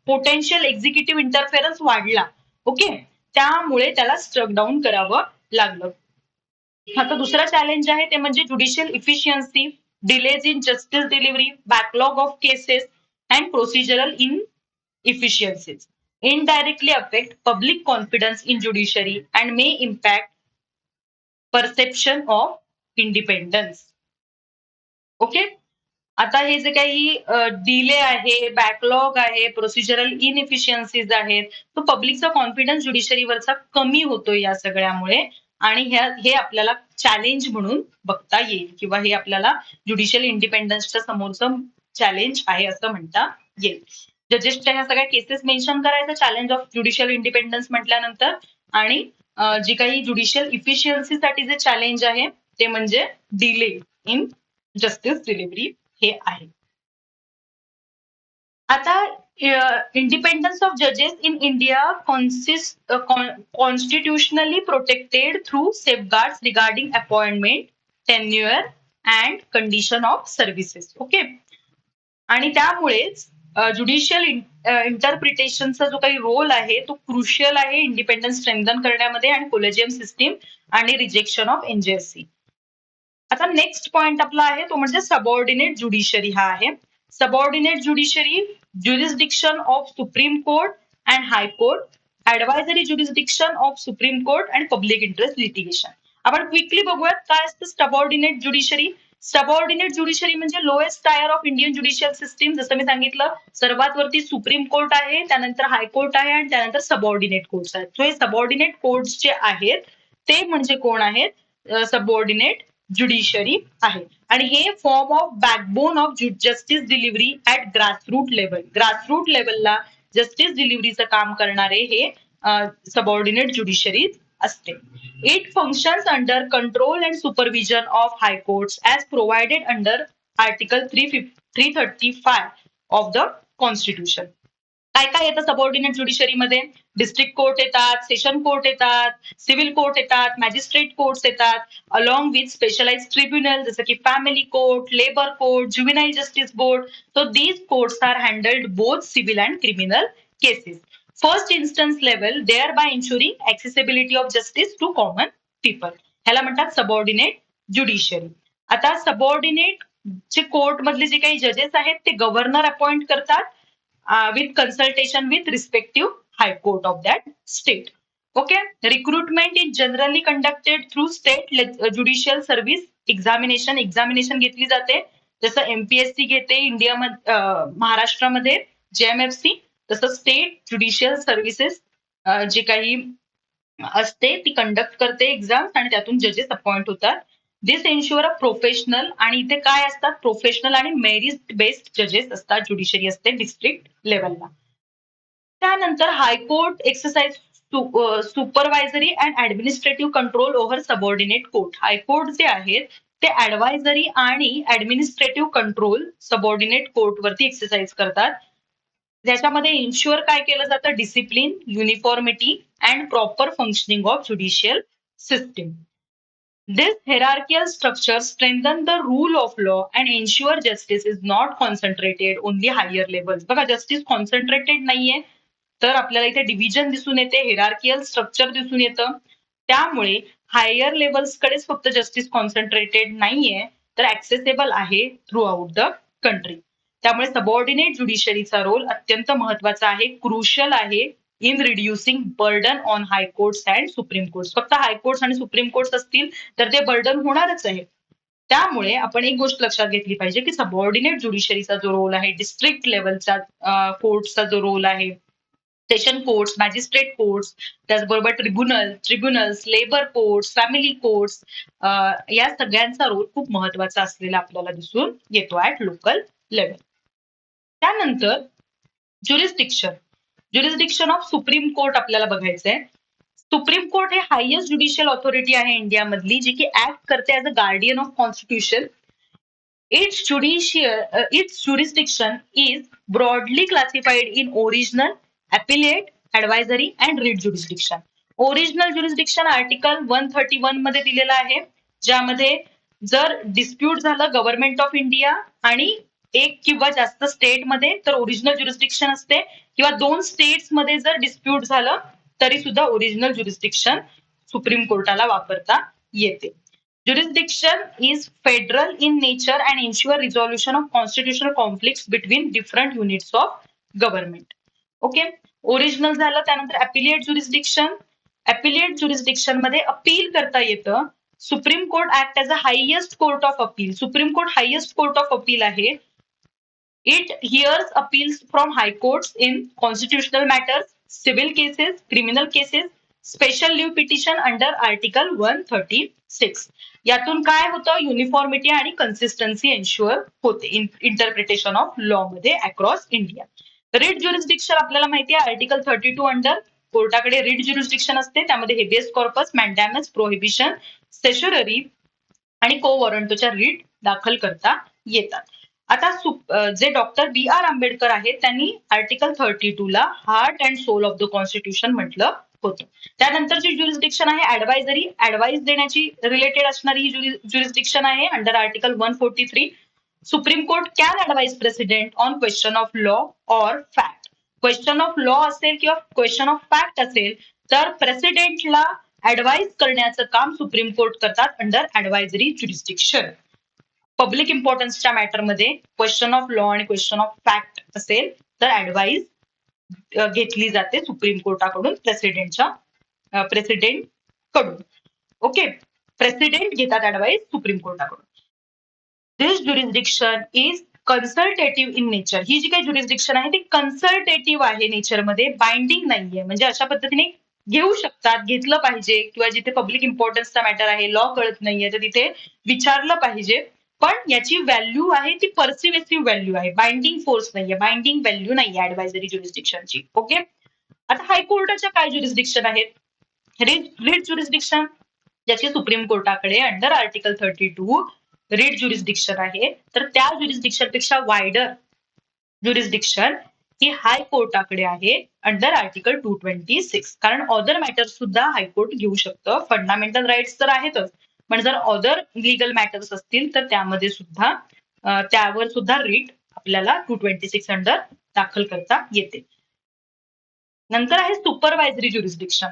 [SPEAKER 1] पोटेन्शियल एक्झिक्युटिव्ह इंटरफेरन्स वाढला. ओके, त्यामुळे त्याला स्ट्रक डाऊन करावं लागलं. आता दुसरा चॅलेंज आहे ते म्हणजे judicial efficiency, delays in justice delivery, backlog of cases and procedural in efficiencies indirectly affect public confidence in judiciary and may impact perception of independence. Okay, आता हे जे काही डिले आहे, बॅकलॉग आहे, प्रोसिजरल इनइफिशियन्सीज आहेत, तो पब्लिकचा कॉन्फिडन्स ज्युडिशरीवरचा कमी होतोय या सगळ्यामुळे आणि हे आपल्याला चॅलेंज म्हणून बघता येईल किंवा हे आपल्याला ज्युडिशियल इंडिपेंडन्सच्या समोरचं चॅलेंज आहे असं म्हणता येईल. जजेसच्या ह्या सगळ्या केसेस मेन्शन करायचं चॅलेंज ऑफ ज्युडिशियल इंडिपेंडन्स म्हटल्यानंतर, आणि जी काही ज्युडिशियल इफिशियन्सीसाठी जे चॅलेंज आहे ते म्हणजे डिले इन जस्टिस डिलिव्हरी हे आहे. आता इंडिपेंडन्स ऑफ जजेस in India constitutionally protected through safeguards regarding appointment, tenure and condition of services. Okay. आणि त्यामुळेच ज्युडिशियल इंटरप्रिटेशनचा जो काही रोल आहे तो क्रुशियल आहे इंडिपेंडन्स स्ट्रेंथन करण्यामध्ये आणि कोलेजियम सिस्टीम आणि रिजेक्शन ऑफ एनजेएससी. आता नेक्स्ट पॉइंट आपला आहे तो म्हणजे सबऑर्डिनेट ज्युडिशरी हा आहे. Subordinate judiciary, jurisdiction of supreme court and high court, advisory jurisdiction of supreme court and public interest litigation. आपण क्विकली बघूयात काय असतं सबऑर्डिनेट ज्युडिशरी. सबऑर्डिनेट ज्युडिशरी म्हणजे lowest tyre of Indian judicial system. जसं मी सांगितलं, सर्वात वरती सुप्रीम कोर्ट आहे, त्यानंतर हायकोर्ट आहे आणि त्यानंतर सबऑर्डिनेट कोर्ट्स आहेत. सो हे सबऑर्डिनेट कोर्ट्स जे आहेत ते म्हणजे कोण आहेत? सबऑर्डिनेट ज्युडिशरी आहे. आणि हे form of backbone of justice delivery at grassroot level. Grassroot लेवलला जस्टिस डिलिव्हरीचं काम करणारे हे सबऑर्डिनेट ज्युडिशरी असते. It functions under control and supervision of high courts as provided under Article 335 of the Constitution. काय काय येतं सबऑर्डिनेट ज्युडिशरीमध्ये? डिस्ट्रिक्ट कोर्ट येतात, सेशन कोर्ट येतात, सिव्हिल कोर्ट येतात, मॅजिस्ट्रेट कोर्ट्स येतात, अलॉंग विथ स्पेशलाइज्ड ट्रिब्युनल जसं की family court, labour court, juvenile justice board. So these courts are handled both civil and criminal cases. First instance level, thereby ensuring accessibility of justice to common people. ह्याला म्हणतात सबऑर्डिनेट ज्युडिशरी. आता सबऑर्डिनेट चे कोर्ट मधले जे काही जजेस आहेत ते गव्हर्नर अपॉइंट करतात with consultation with respective high court of that state. Okay. Recruitment is generally conducted through state judicial service examination. Examination घेतली जाते. जसं एमपीएससी घेते इंडिया महाराष्ट्रामध्ये जेएमएफसी, तसं स्टेट ज्युडिशियल सर्व्हिसेस जे काही असते ती कंडक्ट करते एक्झाम आणि त्यातून जजेस अपॉइंट होतात. दिस एन्श्युअर अ प्रोफेशनल, आणि इथे काय असतात? प्रोफेशनल आणि मेरिट बेस्ड जजेस असतात. ज्युडिशरी असते डिस्ट्रिक्ट लेवलला. त्यानंतर high court exercise supervisory and administrative control over subordinate court. High court जे आहेत ते ऍडवायझरी आणि ऍडमिनिस्ट्रेटिव्ह कंट्रोल सबऑर्डिनेट कोर्ट वरती एक्सरसाइज करतात. ज्याच्यामध्ये इन्श्युअर काय केलं जातं? Discipline, uniformity and proper functioning of judicial system. This hierarchical structure strengthen the rule of law and ensure justice is not concentrated only higher levels. बघा, जस्टिस कॉन्सन्ट्रेटेड नाहीये, तर आपल्याला इथे डिव्हिजन दिसून येते, हिरार्कियल स्ट्रक्चर दिसून येतं. त्यामुळे हायर लेवल्स कडेच फक्त जस्टिस कॉन्सन्ट्रेटेड नाहीये, तर ऍक्सेसेबल आहे थ्रू आउट द कंट्री. त्यामुळे सबऑर्डिनेट ज्युडिशरीचा रोल अत्यंत महत्वाचा आहे, क्रुशियल आहे in reducing burden on high courts and supreme courts. फक्त हायकोर्ट्स आणि सुप्रीम कोर्ट्स असतील तर ते बर्डन होणारच आहे. त्यामुळे आपण एक गोष्ट लक्षात घेतली पाहिजे की सबऑर्डिनेट ज्युडिशरीचा जो रोल आहे, डिस्ट्रिक्ट लेवलचा कोर्ट्सचा जो रोल आहे, सेशन कोर्ट्स, मॅजिस्ट्रेट कोर्ट्स, त्याचबरोबर tribunals, labour courts, family courts, या सगळ्यांचा रोल खूप महत्वाचा असलेला आपल्याला दिसून येतो ऍट लोकल लेवल. त्यानंतर ज्युरिस्डिक्शन ऑफ सुप्रीम कोर्ट आपल्याला बघायचंय. सुप्रीम कोर्ट हे हायेस्ट ज्युडिशियल ऑथॉरिटी आहे इंडियामधली, जी की ऍक्ट करते as a guardian of constitution. Its jurisdiction is broadly classified in original, appellate, advisory and writ jurisdiction. Original jurisdiction article 131 मध्ये दिलेलं आहे, ज्यामध्ये जर डिस्प्यूट झालं गव्हर्नमेंट ऑफ इंडिया आणि एक किंवा जास्त स्टेटमध्ये तर ओरिजिनल ज्युरिस्डिक्शन असते, किंवा 2 स्टेट्समध्ये जर डिस्प्यूट झालं तरी सुद्धा ओरिजिनल ज्युरिस्डिक्शन सुप्रीम कोर्टाला वापरता येते. Jurisdiction is federal in nature and ensure resolution of constitutional conflicts between different units of government. Okay. Original झालं, त्यानंतर ॲपिलिएट ज्युरिस्डिक्शन. ॲपिलिएट ज्युरिस्डिक्शन मध्ये अपील करता येतं. Supreme court act as a highest court of appeal. Supreme court highest court of appeal आहे. It hears appeals from high courts in constitutional matters, civil cases, criminal cases, special leave petition under article 136. यातून काय होतं? युनिफॉर्मिटी आणि कन्सिस्टन्सी एन्श्युअर होते इंटरप्रिटेशन ऑफ लॉ मध्ये अक्रॉस इंडिया. रिट ज्युरिस्डिक्शन आपल्याला माहिती आहे आर्टिकल 32 अंडर कोर्टाकडे रिट ज्युरिस्डिक्शन असते, त्यामध्ये हेबियस कॉर्पस, मॅन्डॅमस, प्रोहिबिशन, सेशुररी आणि को वॉरंटोच्या रिट दाखल करता येतात. आता जे डॉक्टर बी आर आंबेडकर आहेत त्यांनी आर्टिकल 32 ला heart and soul of the constitution म्हटलं होतं. त्यानंतरची ज्युरिस्डिक्शन आहे ऍडवायझरी, ऍडवाइस देण्याची रिलेटेड असणारी ही ज्युरिस्डिक्शन आहे under article 143. Supreme court can advise president on question of law or fact. Question of law असेल किंवा क्वेश्चन ऑफ फॅक्ट असेल तर प्रेसिडेंटला ऍडवाइज करण्याचं काम सुप्रीम कोर्ट करतात अंडर ऍडवायझरी ज्युरिस्डिक्शन. पब्लिक इम्पॉर्टन्सच्या मॅटरमध्ये क्वेश्चन ऑफ लॉ आणि क्वेश्चन ऑफ फॅक्ट असेल तर ऍडवाइज घेतली जाते सुप्रीम कोर्टाकडून प्रेसिडेंट कडून. ओके, प्रेसिडेंट घेतात ऍडवाइस सुप्रीम कोर्टाकडून. This jurisdiction is consultative in nature. ही जी काही ज्युरिस्डिक्शन आहे ती कन्सल्टेटिव्ह आहे नेचरमध्ये, बाइंडिंग नाहीये. म्हणजे अशा पद्धतीने घेऊ शकतात, घेतलं पाहिजे, किंवा जिथे पब्लिक इम्पॉर्टन्सचा मॅटर आहे, लॉ कळत नाहीये तर तिथे विचारलं पाहिजे. पण याची व्हॅल्यू आहे ती पर्सिव्हेसिव्ह व्हॅल्यू आहे, बाइंडिंग फोर्स नाहीये, बाइंडिंग व्हॅल्यू नाहीये ऍडवायझरी ज्युरिस्डिक्शनची. ओके, आता हायकोर्टाच्या काय ज्युरिस्डिक्शन आहेत? रिट ज्युरिस्डिक्शन, ज्याची सुप्रीम कोर्टाकडे अंडर आर्टिकल 32 रिट ज्युरिस्डिक्शन आहे, तर त्या ज्युरिस्डिक्शन पेक्षा वायडर ज्युरिस्डिक्शन ही हायकोर्टाकडे आहे अंडर आर्टिकल 226. कारण अदर मॅटर्स सुद्धा हायकोर्ट घेऊ शकतं. फंडामेंटल राईट्स तर आहेतच, पण जर अदर लिगल मॅटर्स असतील तर त्यामध्ये सुद्धा त्यावर सुद्धा रिट आपल्याला 226 अंडर दाखल करता येते. नंतर आहे सुपरवायझरी ज्युरिस्डिक्शन.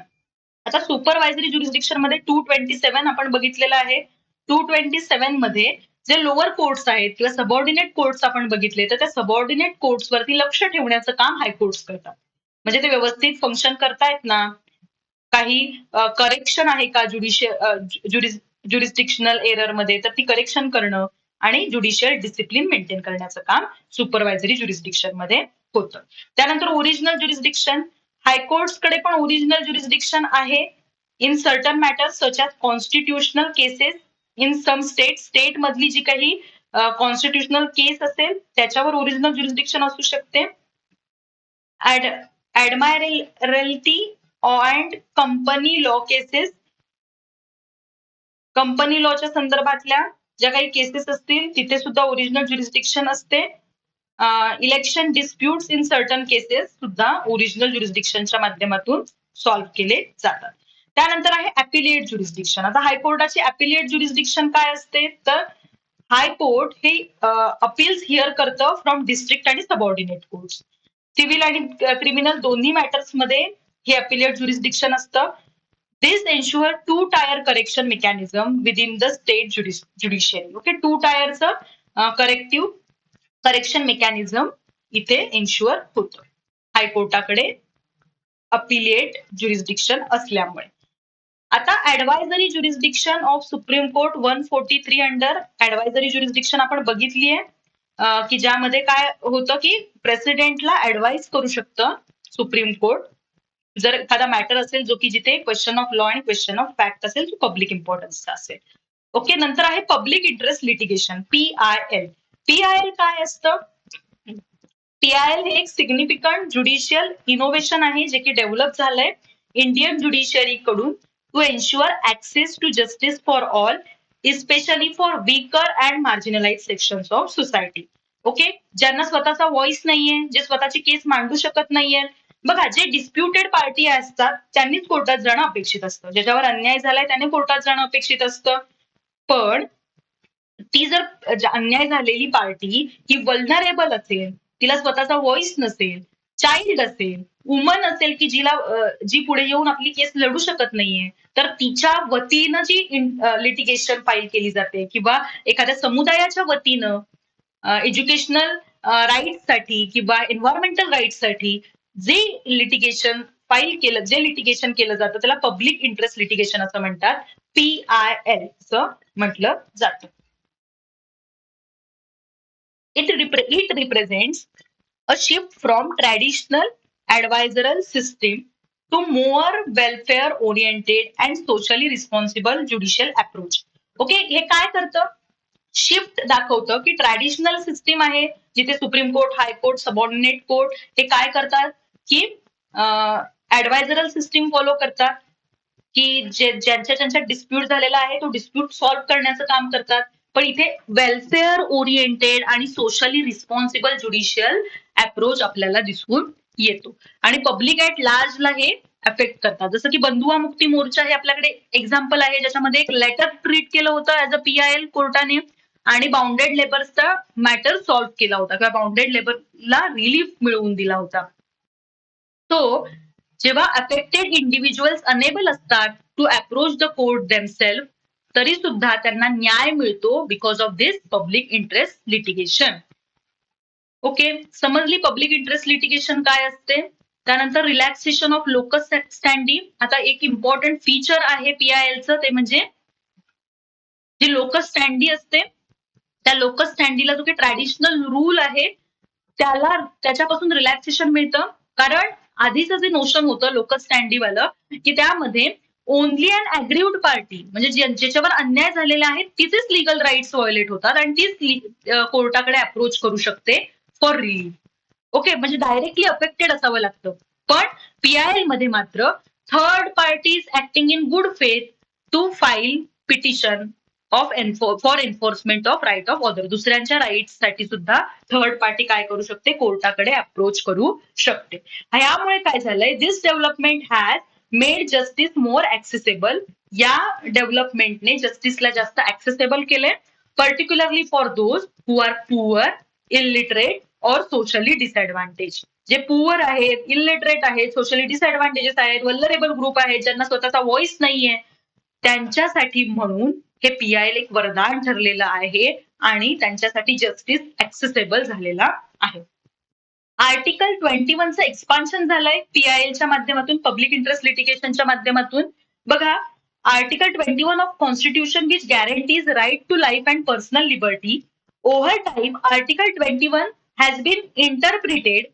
[SPEAKER 1] आता सुपरवायझरी ज्युरिस्डिक्शन मध्ये 227 आपण बघितलेलं आहे. 227 मध्ये जे लोअर कोर्ट्स आहेत किंवा सबऑर्डिनेट कोर्ट्स आपण बघितले तर त्या सबऑर्डिनेट कोर्ट्स वरती लक्ष ठेवण्याचं काम हायकोर्ट्स करतात. म्हणजे ते व्यवस्थित फंक्शन करतायत ना, काही करेक्शन आहे का ज्युरिस्डिक्शनल एरर मध्ये, तर ती करेक्शन करणं आणि ज्युडिशियल डिसिप्लिन मेंटेन करण्याचं काम सुपरवायझरी ज्युरिस्डिक्शन मध्ये होतं. त्यानंतर ओरिजिनल ज्युरिस्डिक्शन, हायकोर्ट्सकडे पण ओरिजिनल ज्युरिस्डिक्शन आहे in certain matters such as constitutional cases in some state मधली जी काही कॉन्स्टिट्युशनल केस असेल त्याच्यावर ओरिजिनल ज्युरिस्डिक्शन असू शकते. Admiralty and company law cases, company लॉच्या संदर्भातल्या ज्या काही केसेस असतील तिथे सुद्धा ओरिजिनल ज्युरिस्डिक्शन असते. Election disputes in certain cases सुद्धा ओरिजिनल ज्युरिस्डिक्शनच्या माध्यमातून सॉल्व्ह केले जातात. त्यानंतर आहे अपिलिएट ज्युरिस्डिक्शन. आता हायकोर्टाची अपिलिएट ज्युरिस्डिक्शन काय असते तर हायकोर्ट हे अपील्स हिअर करतं फ्रॉम डिस्ट्रिक्ट आणि सबऑर्डिनेट कोर्ट्स. सिव्हिल आणि क्रिमिनल दोन्ही मॅटर्स मध्ये हे अपिलिएट ज्युरिस्डिक्शन असतं. This ensure two tier correction mechanism within the state judiciary. Okay, two टायरचं करेक्शन मेकॅनिझम इथे एन्श्युअर होतं हायकोर्टाकडे अपिलिएट ज्युरिस्डिक्शन असल्यामुळे. आता advisory jurisdiction of supreme court 143 under advisory jurisdiction आपण बघितली आहे की ज्यामध्ये काय होतं की प्रेसिडेंटला ऍडवाइज करू शकतं सुप्रीम कोर्ट जर एखादा मॅटर असेल जो की जिथे क्वेश्चन ऑफ लॉ आणि क्वेश्चन ऑफ फॅक्ट असेल जो पब्लिक इम्पॉर्टन्सचा असेल. ओके, नंतर आहे public interest litigation, PIL. PIL काय असतं? PIL हे एक सिग्निफिकंट ज्युडिशियल इनोव्हेशन आहे जे की डेव्हलप झालंय इंडियन ज्युडिशियरी कडून to ensure access to justice for all, especially for weaker and marginalize sections of society. Okay, ज्यांना स्वतःचा व्हॉइस नाहीये, जे स्वतःची केस मांडू शकत नाहीये. बघा, जे डिस्प्युटेड पार्टी असतात त्यांनीच कोर्टात जाणं अपेक्षित असतं, ज्याच्यावर अन्याय झालाय त्याने कोर्टात जाणं अपेक्षित असतं. पण ती जर अन्याय झालेली पार्टी ही वल्नरेबल असेल, तिला स्वतःचा व्हॉइस नसेल, चाइल्ड असेल, वुमन असेल की जी पुढे येऊन आपली केस लढू शकत नाहीये, तर तिच्या वतीनं जी लिटिगेशन फाईल केली जाते किंवा एखाद्या समुदायाच्या वतीनं एज्युकेशनल राईट्ससाठी किंवा एन्व्हायरमेंटल राईट्ससाठी जे लिटिगेशन केलं जातं त्याला पब्लिक इंटरेस्ट लिटिगेशन असं म्हणतात, PIL असं म्हटलं जातं. It represents a shift from traditional advisory system to more welfare oriented and socially responsible judicial approach. Okay, हे काय करतं? शिफ्ट दाखवतं की ट्रॅडिशनल सिस्टीम आहे जिथे supreme court, high court, subordinate court हे काय करतात की ऍडवायझरल सिस्टीम फॉलो करतात की ज्यांच्या डिस्प्यूट झालेला आहे तो डिस्प्यूट सॉल्व्ह करण्याचं काम करतात. पण इथे वेलफेअर ओरिएंटेड आणि सोशली रिस्पॉन्सिबल ज्युडिशियल अप्रोच आपल्याला दिसून येतो. आणि पब्लिक ऍट लार्जला हे अफेक्ट करतात. जसं की बंधुआ मुक्ती मोर्चा हे आपल्याकडे एक्झाम्पल आहे, ज्याच्यामध्ये एक लेटर ट्रीट केलं होतं ऍज अ PIL कोर्टाने आणि बाउंडेड लेबरचा मॅटर सॉल्व्ह केला होता किंवा बाउंडेड लेबरला रिलीफ मिळवून दिला होता. तो जेव्हा अफेक्टेड इंडिव्हिज्युअल्स अनेबल असतात to approach the court themselves, तरी सुद्धा त्यांना न्याय मिळतो because of this public interest litigation. Okay, समजली पब्लिक इंटरेस्ट लिटिगेशन काय असते. त्यानंतर रिलॅक्सेशन ऑफ लोकस स्टँडी. आता एक इम्पॉर्टंट फीचर आहे PILचं, ते म्हणजे जी लोकस स्टँडी असते त्या लोकस स्टँडीला जो काही ट्रॅडिशनल रूल आहे त्याच्यापासून रिलॅक्सेशन मिळतं. कारण आधीचं जे नोशन होतं लोकस स्टँडीवालं की त्यामध्ये ओनली अँड अग्रीव्ड पार्टी म्हणजे ज्याच्यावर अन्याय झालेला आहे तिचेच लिगल राईट्स व्हायोलेट होतात आणि तीच कोर्टाकडे अप्रोच करू शकते फॉर रिलीफ. ओके, म्हणजे डायरेक्टली अफेक्टेड असावं लागतं. पण PIL मध्ये मात्र third parties acting in good faith to file petition for enforcement of right of other. दुसऱ्यांच्या राईट्स साठी सुद्धा थर्ड पार्टी काय करू शकते, कोर्टाकडे अप्रोच करू शकते. ह्यामुळे काय झालंय, this development has made justice more accessible. या डेव्हलपमेंटने जस्टिसला जास्त ऍक्सेसेबल केलंय, particularly for those who are poor, illiterate और सोशली डिसएडव्हान्टेज. जे पुअर आहेत, इलिटरेट आहेत, सोशली डिसएडव्हान्टेजेस आहेत, वल्नरेबल ग्रुप आहेत, ज्यांना स्वतःचा व्हॉइस नाहीये, त्यांच्यासाठी म्हणून हे PIL एक वरदान ठरलेलं आहे आणि त्यांच्यासाठी जस्टिस ऍक्सेसेबल झालेला आहे. आर्टिकल 21चं एक्सपान्शन झालंय PILच्या माध्यमातून, पब्लिक इंटरेस्ट लिटिगेशनच्या माध्यमातून. बघा, article 21 of constitution which guarantees right to life and personal liberty. Over time article 21 has been interpreted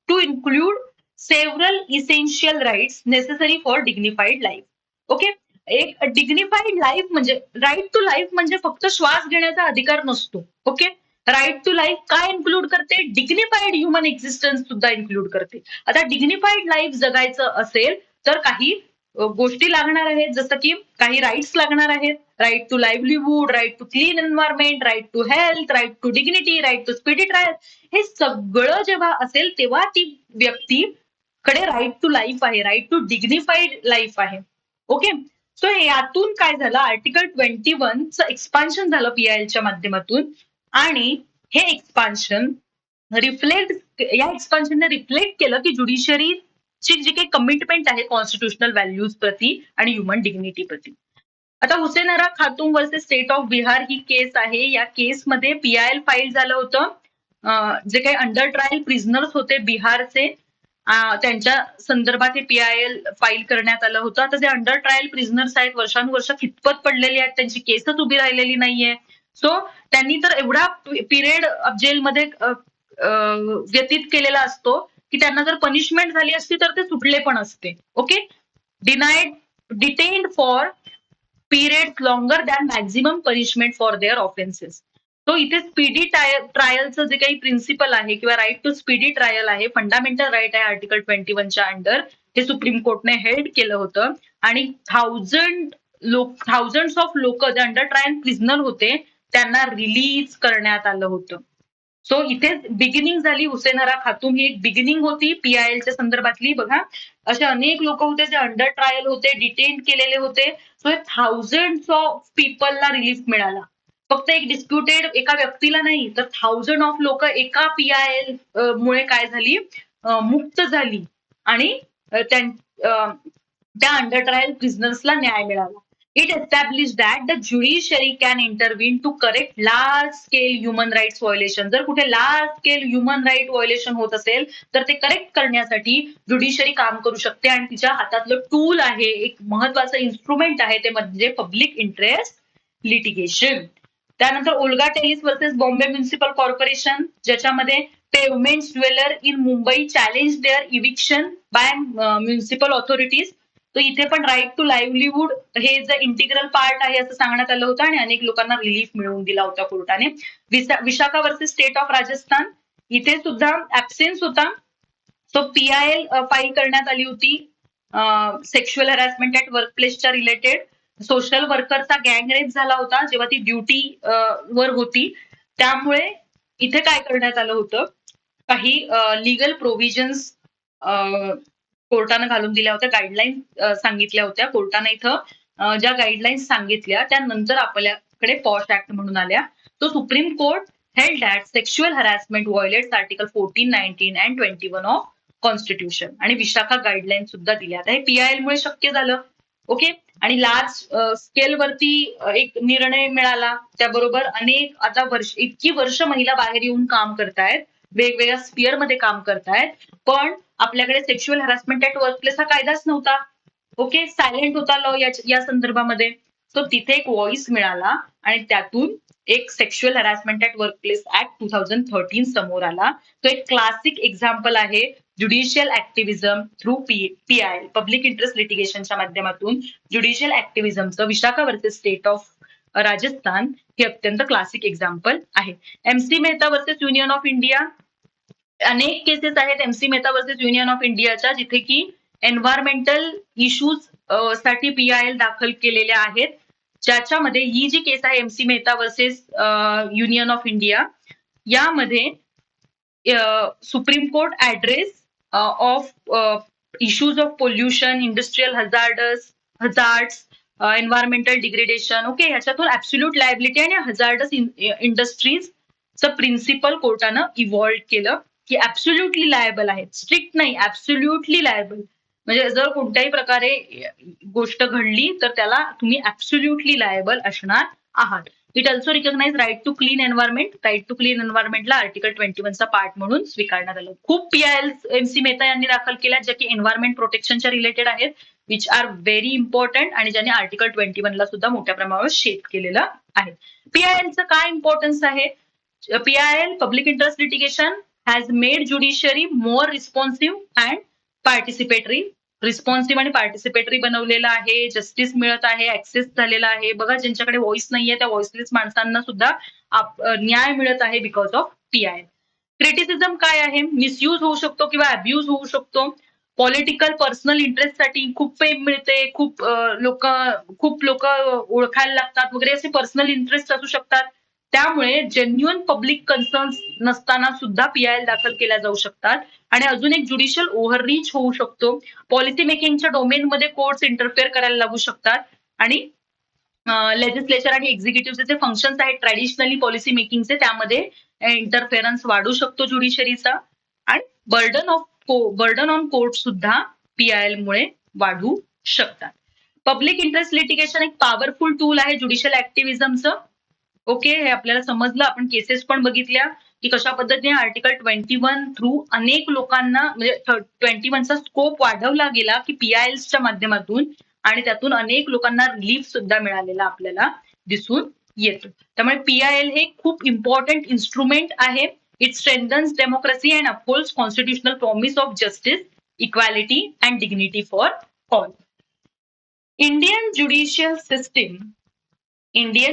[SPEAKER 1] to include several essential rights necessary for dignified life. Okay, एक डिग्निफाईड लाईफ म्हणजे राईट टू लाईफ म्हणजे फक्त श्वास घेण्याचा अधिकार नसतो. ओके, राईट टू लाईफ काय इन्क्लूड करते, डिग्निफाईड ह्युमन एक्झिस्टन्स सुद्धा इन्क्लूड करते. आता डिग्निफाईड लाईफ जगायचं असेल तर काही गोष्टी लागणार आहेत, जसं की काही राईट्स लागणार आहेत. Right to livelihood, right to clean environment, right to health, right to dignity, right to speedy trial. हे सगळं जेव्हा असेल तेव्हा ती व्यक्तीकडे राईट टू लाईफ आहे, राईट टू डिग्निफाईड लाईफ आहे. ओके, सो यातून काय झालं, आर्टिकल 21चं एक्सपान्शन झालं PILच्या माध्यमातून. आणि हे एक्सपान्शन या एक्सपान्शनने रिफ्लेक्ट केलं की ज्युडिशियरी ची जी काही कमिटमेंट आहे कॉन्स्टिट्युशनल व्हॅल्यूज प्रती आणि ह्युमन डिग्निटी प्रती. आता Hussainara Khatoon versus state of Bihar ही केस आहे. या केसमध्ये PIL फाईल झालं होतं. जे काही अंडर ट्रायल प्रिझनर्स होते बिहारचे, त्यांच्या संदर्भात हे PIL फाईल करण्यात आलं होतं. आता जे अंडर ट्रायल प्रिझनर्स आहेत, वर्षानुवर्ष खितपत पडलेली आहेत, त्यांची केसच उभी राहिलेली नाहीये. सो त्यांनी तर एवढा पिरियड जेलमध्ये व्यतीत केलेला असतो की त्यांना जर पनिशमेंट झाली असती तर ते सुटले पण असते. Okay, detained for period longer than maximum punishment for their offences. तो इथे स्पीडी ट्रायलचं जे काही प्रिन्सिपल आहे किंवा राईट टू स्पीडी ट्रायल आहे, फंडामेंटल राईट आहे आर्टिकल 21च्या अंडर, हे सुप्रीम कोर्टने हेल्ड केलं होतं. आणि थाउजंड ऑफ लोक जे अंडर ट्रायल प्रिझनर होते त्यांना रिलीज करण्यात आलं होतं. सो इथे बिगिनिंग झाली. हुसेनरा खातूम ही एक बिगिनिंग होती PILच्या संदर्भातली. बघा, असे अनेक लोक होते जे अंडर ट्रायल होते, डिटेन केलेले होते. सो थाउजंड ऑफ पीपलला रिलीफ मिळाला. फक्त एक डिस्प्युटेड एका व्यक्तीला नाही, तर थाउजंड ऑफ लोक एका PIL मुळे काय झाली, मुक्त झाली आणि त्या अंडर ट्रायल प्रिझनर्सला न्याय मिळाला. It established that the judiciary can intervene to correct large scale human rights violation. जर कुठे large scale human right violation होत असेल तर ते करेक्ट करण्यासाठी ज्युडिशियरी काम करू शकते आणि तिच्या हातातलं टूल आहे, एक महत्वाचं इन्स्ट्रुमेंट आहे, ते म्हणजे पब्लिक इंटरेस्ट लिटिगेशन. त्यानंतर Olga Tellis versus Bombay municipal corporation, ज्याच्यामध्ये pavement dweller in Mumbai challenge their eviction by municipal authorities. तो इथे पण राईट टू लाईव्हलीहूड हे जे इंटिग्रल पार्ट आहे असं सांगण्यात आलं होतं आणि अनेक लोकांना रिलीफ मिळवून दिला होता कोर्टाने. Vishakha versus state of Rajasthan इथे सुद्धा ऍब्सेन्स होता. सो PIL फाईल करण्यात आली होती सेक्शुअल हॅरॅसमेंट ऍट वर्कप्लेसच्या रिलेटेड. सोशल वर्करचा गँग रेप झाला होता जेव्हा ती ड्युटी वर होती. त्यामुळे इथे काय करण्यात आलं होतं, काही लिगल प्रोव्हिजन्स कोर्टानं घालून दिल्या होत्या, गाईडलाईन्स सांगितल्या होत्या कोर्टाने इथं. ज्या गाईडलाईन्स सांगितल्या त्यानंतर आपल्याकडे पॉश ऍक्ट म्हणून आल्या. तो supreme court held that sexual harassment violates Article 14, 19 and 21 of Constitution. आणि विशाखा गाईडलाईन सुद्धा दिल्या. आता हे PIL मुळे शक्य झालं. ओके. आणि लार्ज स्केल वरती एक निर्णय मिळाला. त्याबरोबर अनेक आता इतकी वर्ष महिला बाहेर येऊन काम करतायत, वेगवेगळ्या स्पिअर मध्ये काम करतायत, पण आपल्याकडे सेक्शुअल हॅरॅसमेंट ऍट वर्कप्लेस हा कायदाच नव्हता. ओके. सायलेंट होता लॉ या संदर्भामध्ये. तो तिथे एक व्हॉइस मिळाला आणि त्यातून एक sexual harassment at workplace act 2013 समोर आला. तो एक क्लासिक एक्झाम्पल आहे judicial activism through PIL, public interest लिटिगेशनच्या माध्यमातून ज्युडिशियल ऍक्टिव्हिझमचं Vishakha versus state of Rajasthan हे अत्यंत क्लासिक एक्झाम्पल आहे. MC Mehta versus union of India, अनेक केसेस आहेत MC Mehta versus union of इंडियाच्या, जिथे की एन्व्हायरमेंटल इश्यूज साठी PIL दाखल केलेल्या आहेत. ज्याच्यामध्ये ही जी केस आहे MC Mehta versus union of India, यामध्ये supreme court address of issues of pollution, industrial hazards, environmental degradation. Okay. ह्याच्यातून ऍब्सोल्यूट लायबिलिटी आणि हजार्डस इंडस्ट्रीजचं प्रिन्सिपल कोर्टानं इव्हॉल्व्ह केलं की ऍब्सोल्युटली लायबल आहेत. स्ट्रिक्ट नाही, ऍब्सोल्युटली लायबल. म्हणजे जर कोणत्याही प्रकारे गोष्ट घडली तर त्याला तुम्ही ऍब्सोल्युटली लायबल असणार आहात. It also recognise right to clean environment. Right to clean एन्व्हायरमेंटला आर्टिकल 21 चा पार्ट म्हणून स्वीकारण्यात आलं. खूप PIL MC मेहता यांनी दाखल केल्या ज्या की एन्व्हायरमेंट प्रोटेक्शनच्या रिलेटेड आहेत, विच आर व्हेरी इम्पॉर्टंट, आणि ज्यांनी आर्टिकल 21 ला सुद्धा मोठ्या प्रमाणावर शेप केलेलं आहे. PILचं काय इम्पॉर्टन्स आहे? PIL, public interest litigation, has made judiciary more responsive and participatory. Responsive आणि पार्टिसिपेटरी बनवलेलं आहे. जस्टिस मिळत आहे, ऍक्सेस झालेला आहे. बघा, ज्यांच्याकडे व्हॉइस नाहीये त्या व्हॉइसलेस माणसांना सुद्धा न्याय मिळत आहे बिकॉज ऑफ PIL. क्रिटिसिझम काय आहे? मिसयूज होऊ शकतो किंवा अब्युज होऊ शकतो. पॉलिटिकल पर्सनल इंटरेस्टसाठी खूप फेम मिळते, खूप लोक ओळखायला लागतात वगैरे, असे पर्सनल इंटरेस्ट असू शकतात. त्यामुळे जेन्युअन पब्लिक कन्सर्न्स नसताना सुद्धा PIL दाखल केल्या जाऊ शकतात. आणि अजून एक ज्युडिशियल ओव्हररीच होऊ शकतो. पॉलिसी मेकिंगच्या डोमेनमध्ये कोर्ट्स इंटरफेअर करायला लागू शकतात. आणि लेजिस्लेचर आणि एक्झिक्युटिव्हचे जे फंक्शन्स आहेत ट्रॅडिशनली पॉलिसी मेकिंगचे, त्यामध्ये इंटरफेरन्स वाढू शकतो ज्युडिशरीचा. आणि बर्डन ऑन कोर्ट सुद्धा PIL मुळे वाढू शकतात. पब्लिक इंटरेस्ट लिटिगेशन एक पॉवरफुल टूल आहे ज्युडिशियल ऍक्टिव्हिझमचं. ओके. हे आपल्याला समजलं. आपण केसेस पण बघितल्या की कशा पद्धतीने आर्टिकल 21 थ्रू अनेक लोकांना, म्हणजे 21 चा स्कोप वाढवला गेला की PILच्या माध्यमातून, आणि त्यातून अनेक लोकांना रिलीफ सुद्धा मिळालेला आपल्याला दिसून येतो. त्यामुळे PIL हे खूप इम्पॉर्टंट इन्स्ट्रुमेंट आहे. It strengthens democracy and upholds constitutional promise of justice, equality and dignity for all. Indian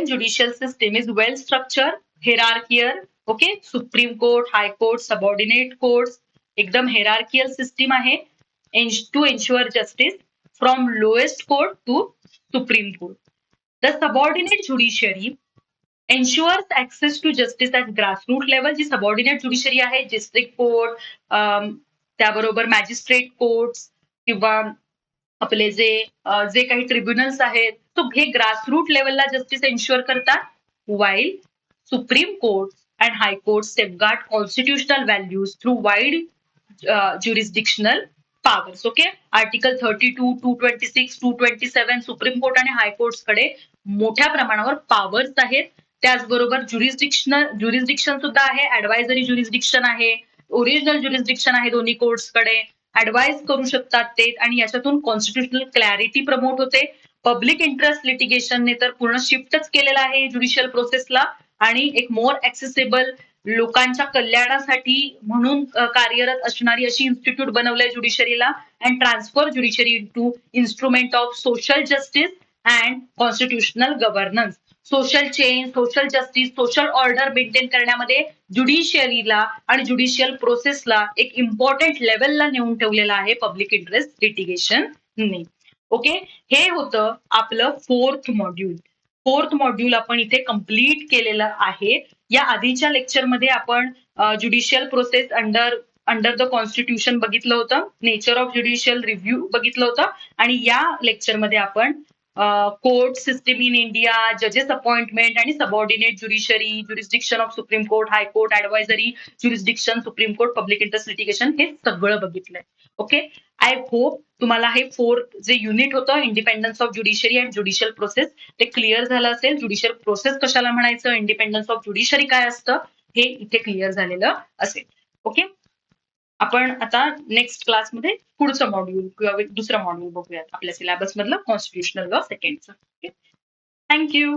[SPEAKER 1] judicial system is well structured, hierarchical. Okay, Supreme Court, High Court, subordinate courts, एकदम hierarchical system आहे to ensure justice from lowest court to Supreme Court. The subordinate judiciary ensures access to justice at grassroots level. जी सबऑर्डिनेट ज्युडिशरी आहे, डिस्ट्रिक्ट कोर्ट, त्याबरोबर मॅजिस्ट्रेट कोर्ट किंवा आपले जे काही ट्रिब्युनल्स आहेत, तो हे ग्रासरूट लेवलला जस्टिस एन्श्युअर करतात. While supreme court and high court safeguard constitutional values through wide jurisdictional powers. Okay. Article 32, 226, 227 supreme court आणि हायकोर्ट्सकडे मोठ्या प्रमाणावर पॉवर्स आहेत. त्याचबरोबर ज्युरिस्डिक्शन सुद्धा आहे, ऍडवायझरी ज्युरिस्डिक्शन आहे, ओरिजिनल ज्युरिस्डिक्शन आहे. दोन्ही कोर्ट्सकडे ऍडवाइज करू शकतात ते, आणि याच्यातून कॉन्स्टिट्युशनल क्लॅरिटी प्रमोट होते. पब्लिक इंटरेस्ट लिटिगेशनने तर पूर्ण शिफ्टच केलेला आहे ज्युडिशियल प्रोसेसला, आणि एक मोर ऍक्सेसिबल लोकांच्या कल्याणासाठी म्हणून कार्यरत असणारी अशी इन्स्टिट्यूट बनवलंय ज्युडिशरीला. And transfer judiciary to instrument of social justice and constitutional governance. Social change, social justice, social order maintain करण्यामध्ये ज्युडिशियरीला आणि ज्युडिशियल प्रोसेसला एक इम्पॉर्टंट लेवलला नेऊन ठेवलेला आहे पब्लिक इंटरेस्ट लिटिगेशनने. ओके, हे होतं आपलं फोर्थ मॉड्यूल. फोर्थ मॉड्यूल आपण इथे कम्प्लीट केलेलं आहे. या आधीच्या लेक्चरमध्ये आपण judicial process under the constitution बघितलं होतं, नेचर ऑफ ज्युडिशियल रिव्ह्यू बघितलं होतं, आणि या लेक्चरमध्ये आपण कोर्ट सिस्टीम इन इंडिया, जजेस अपॉइंटमेंट आणि subordinate judiciary, jurisdiction of supreme court, high court, advisory jurisdiction, supreme court, public interest litigation, हे सगळं बघितलंय. ओके, आय होप तुम्हाला हे फोर्थ जे युनिट होतं independence of judiciary and judicial process ते क्लिअर झालं असेल. ज्युडिशियल प्रोसेस कशाला म्हणायचं, इंडिपेंडन्स ऑफ ज्युडिशरी काय असतं, हे इथे क्लिअर झालेलं असेल. ओके, आपण आता नेक्स्ट क्लासमध्ये पुढचं मॉड्यूल किंवा दुसरं मॉड्यूल बघूयात आपल्या सिलेबस मधलं कॉन्स्टिट्युशनल लॉ सेकंडचं. थँक्यू.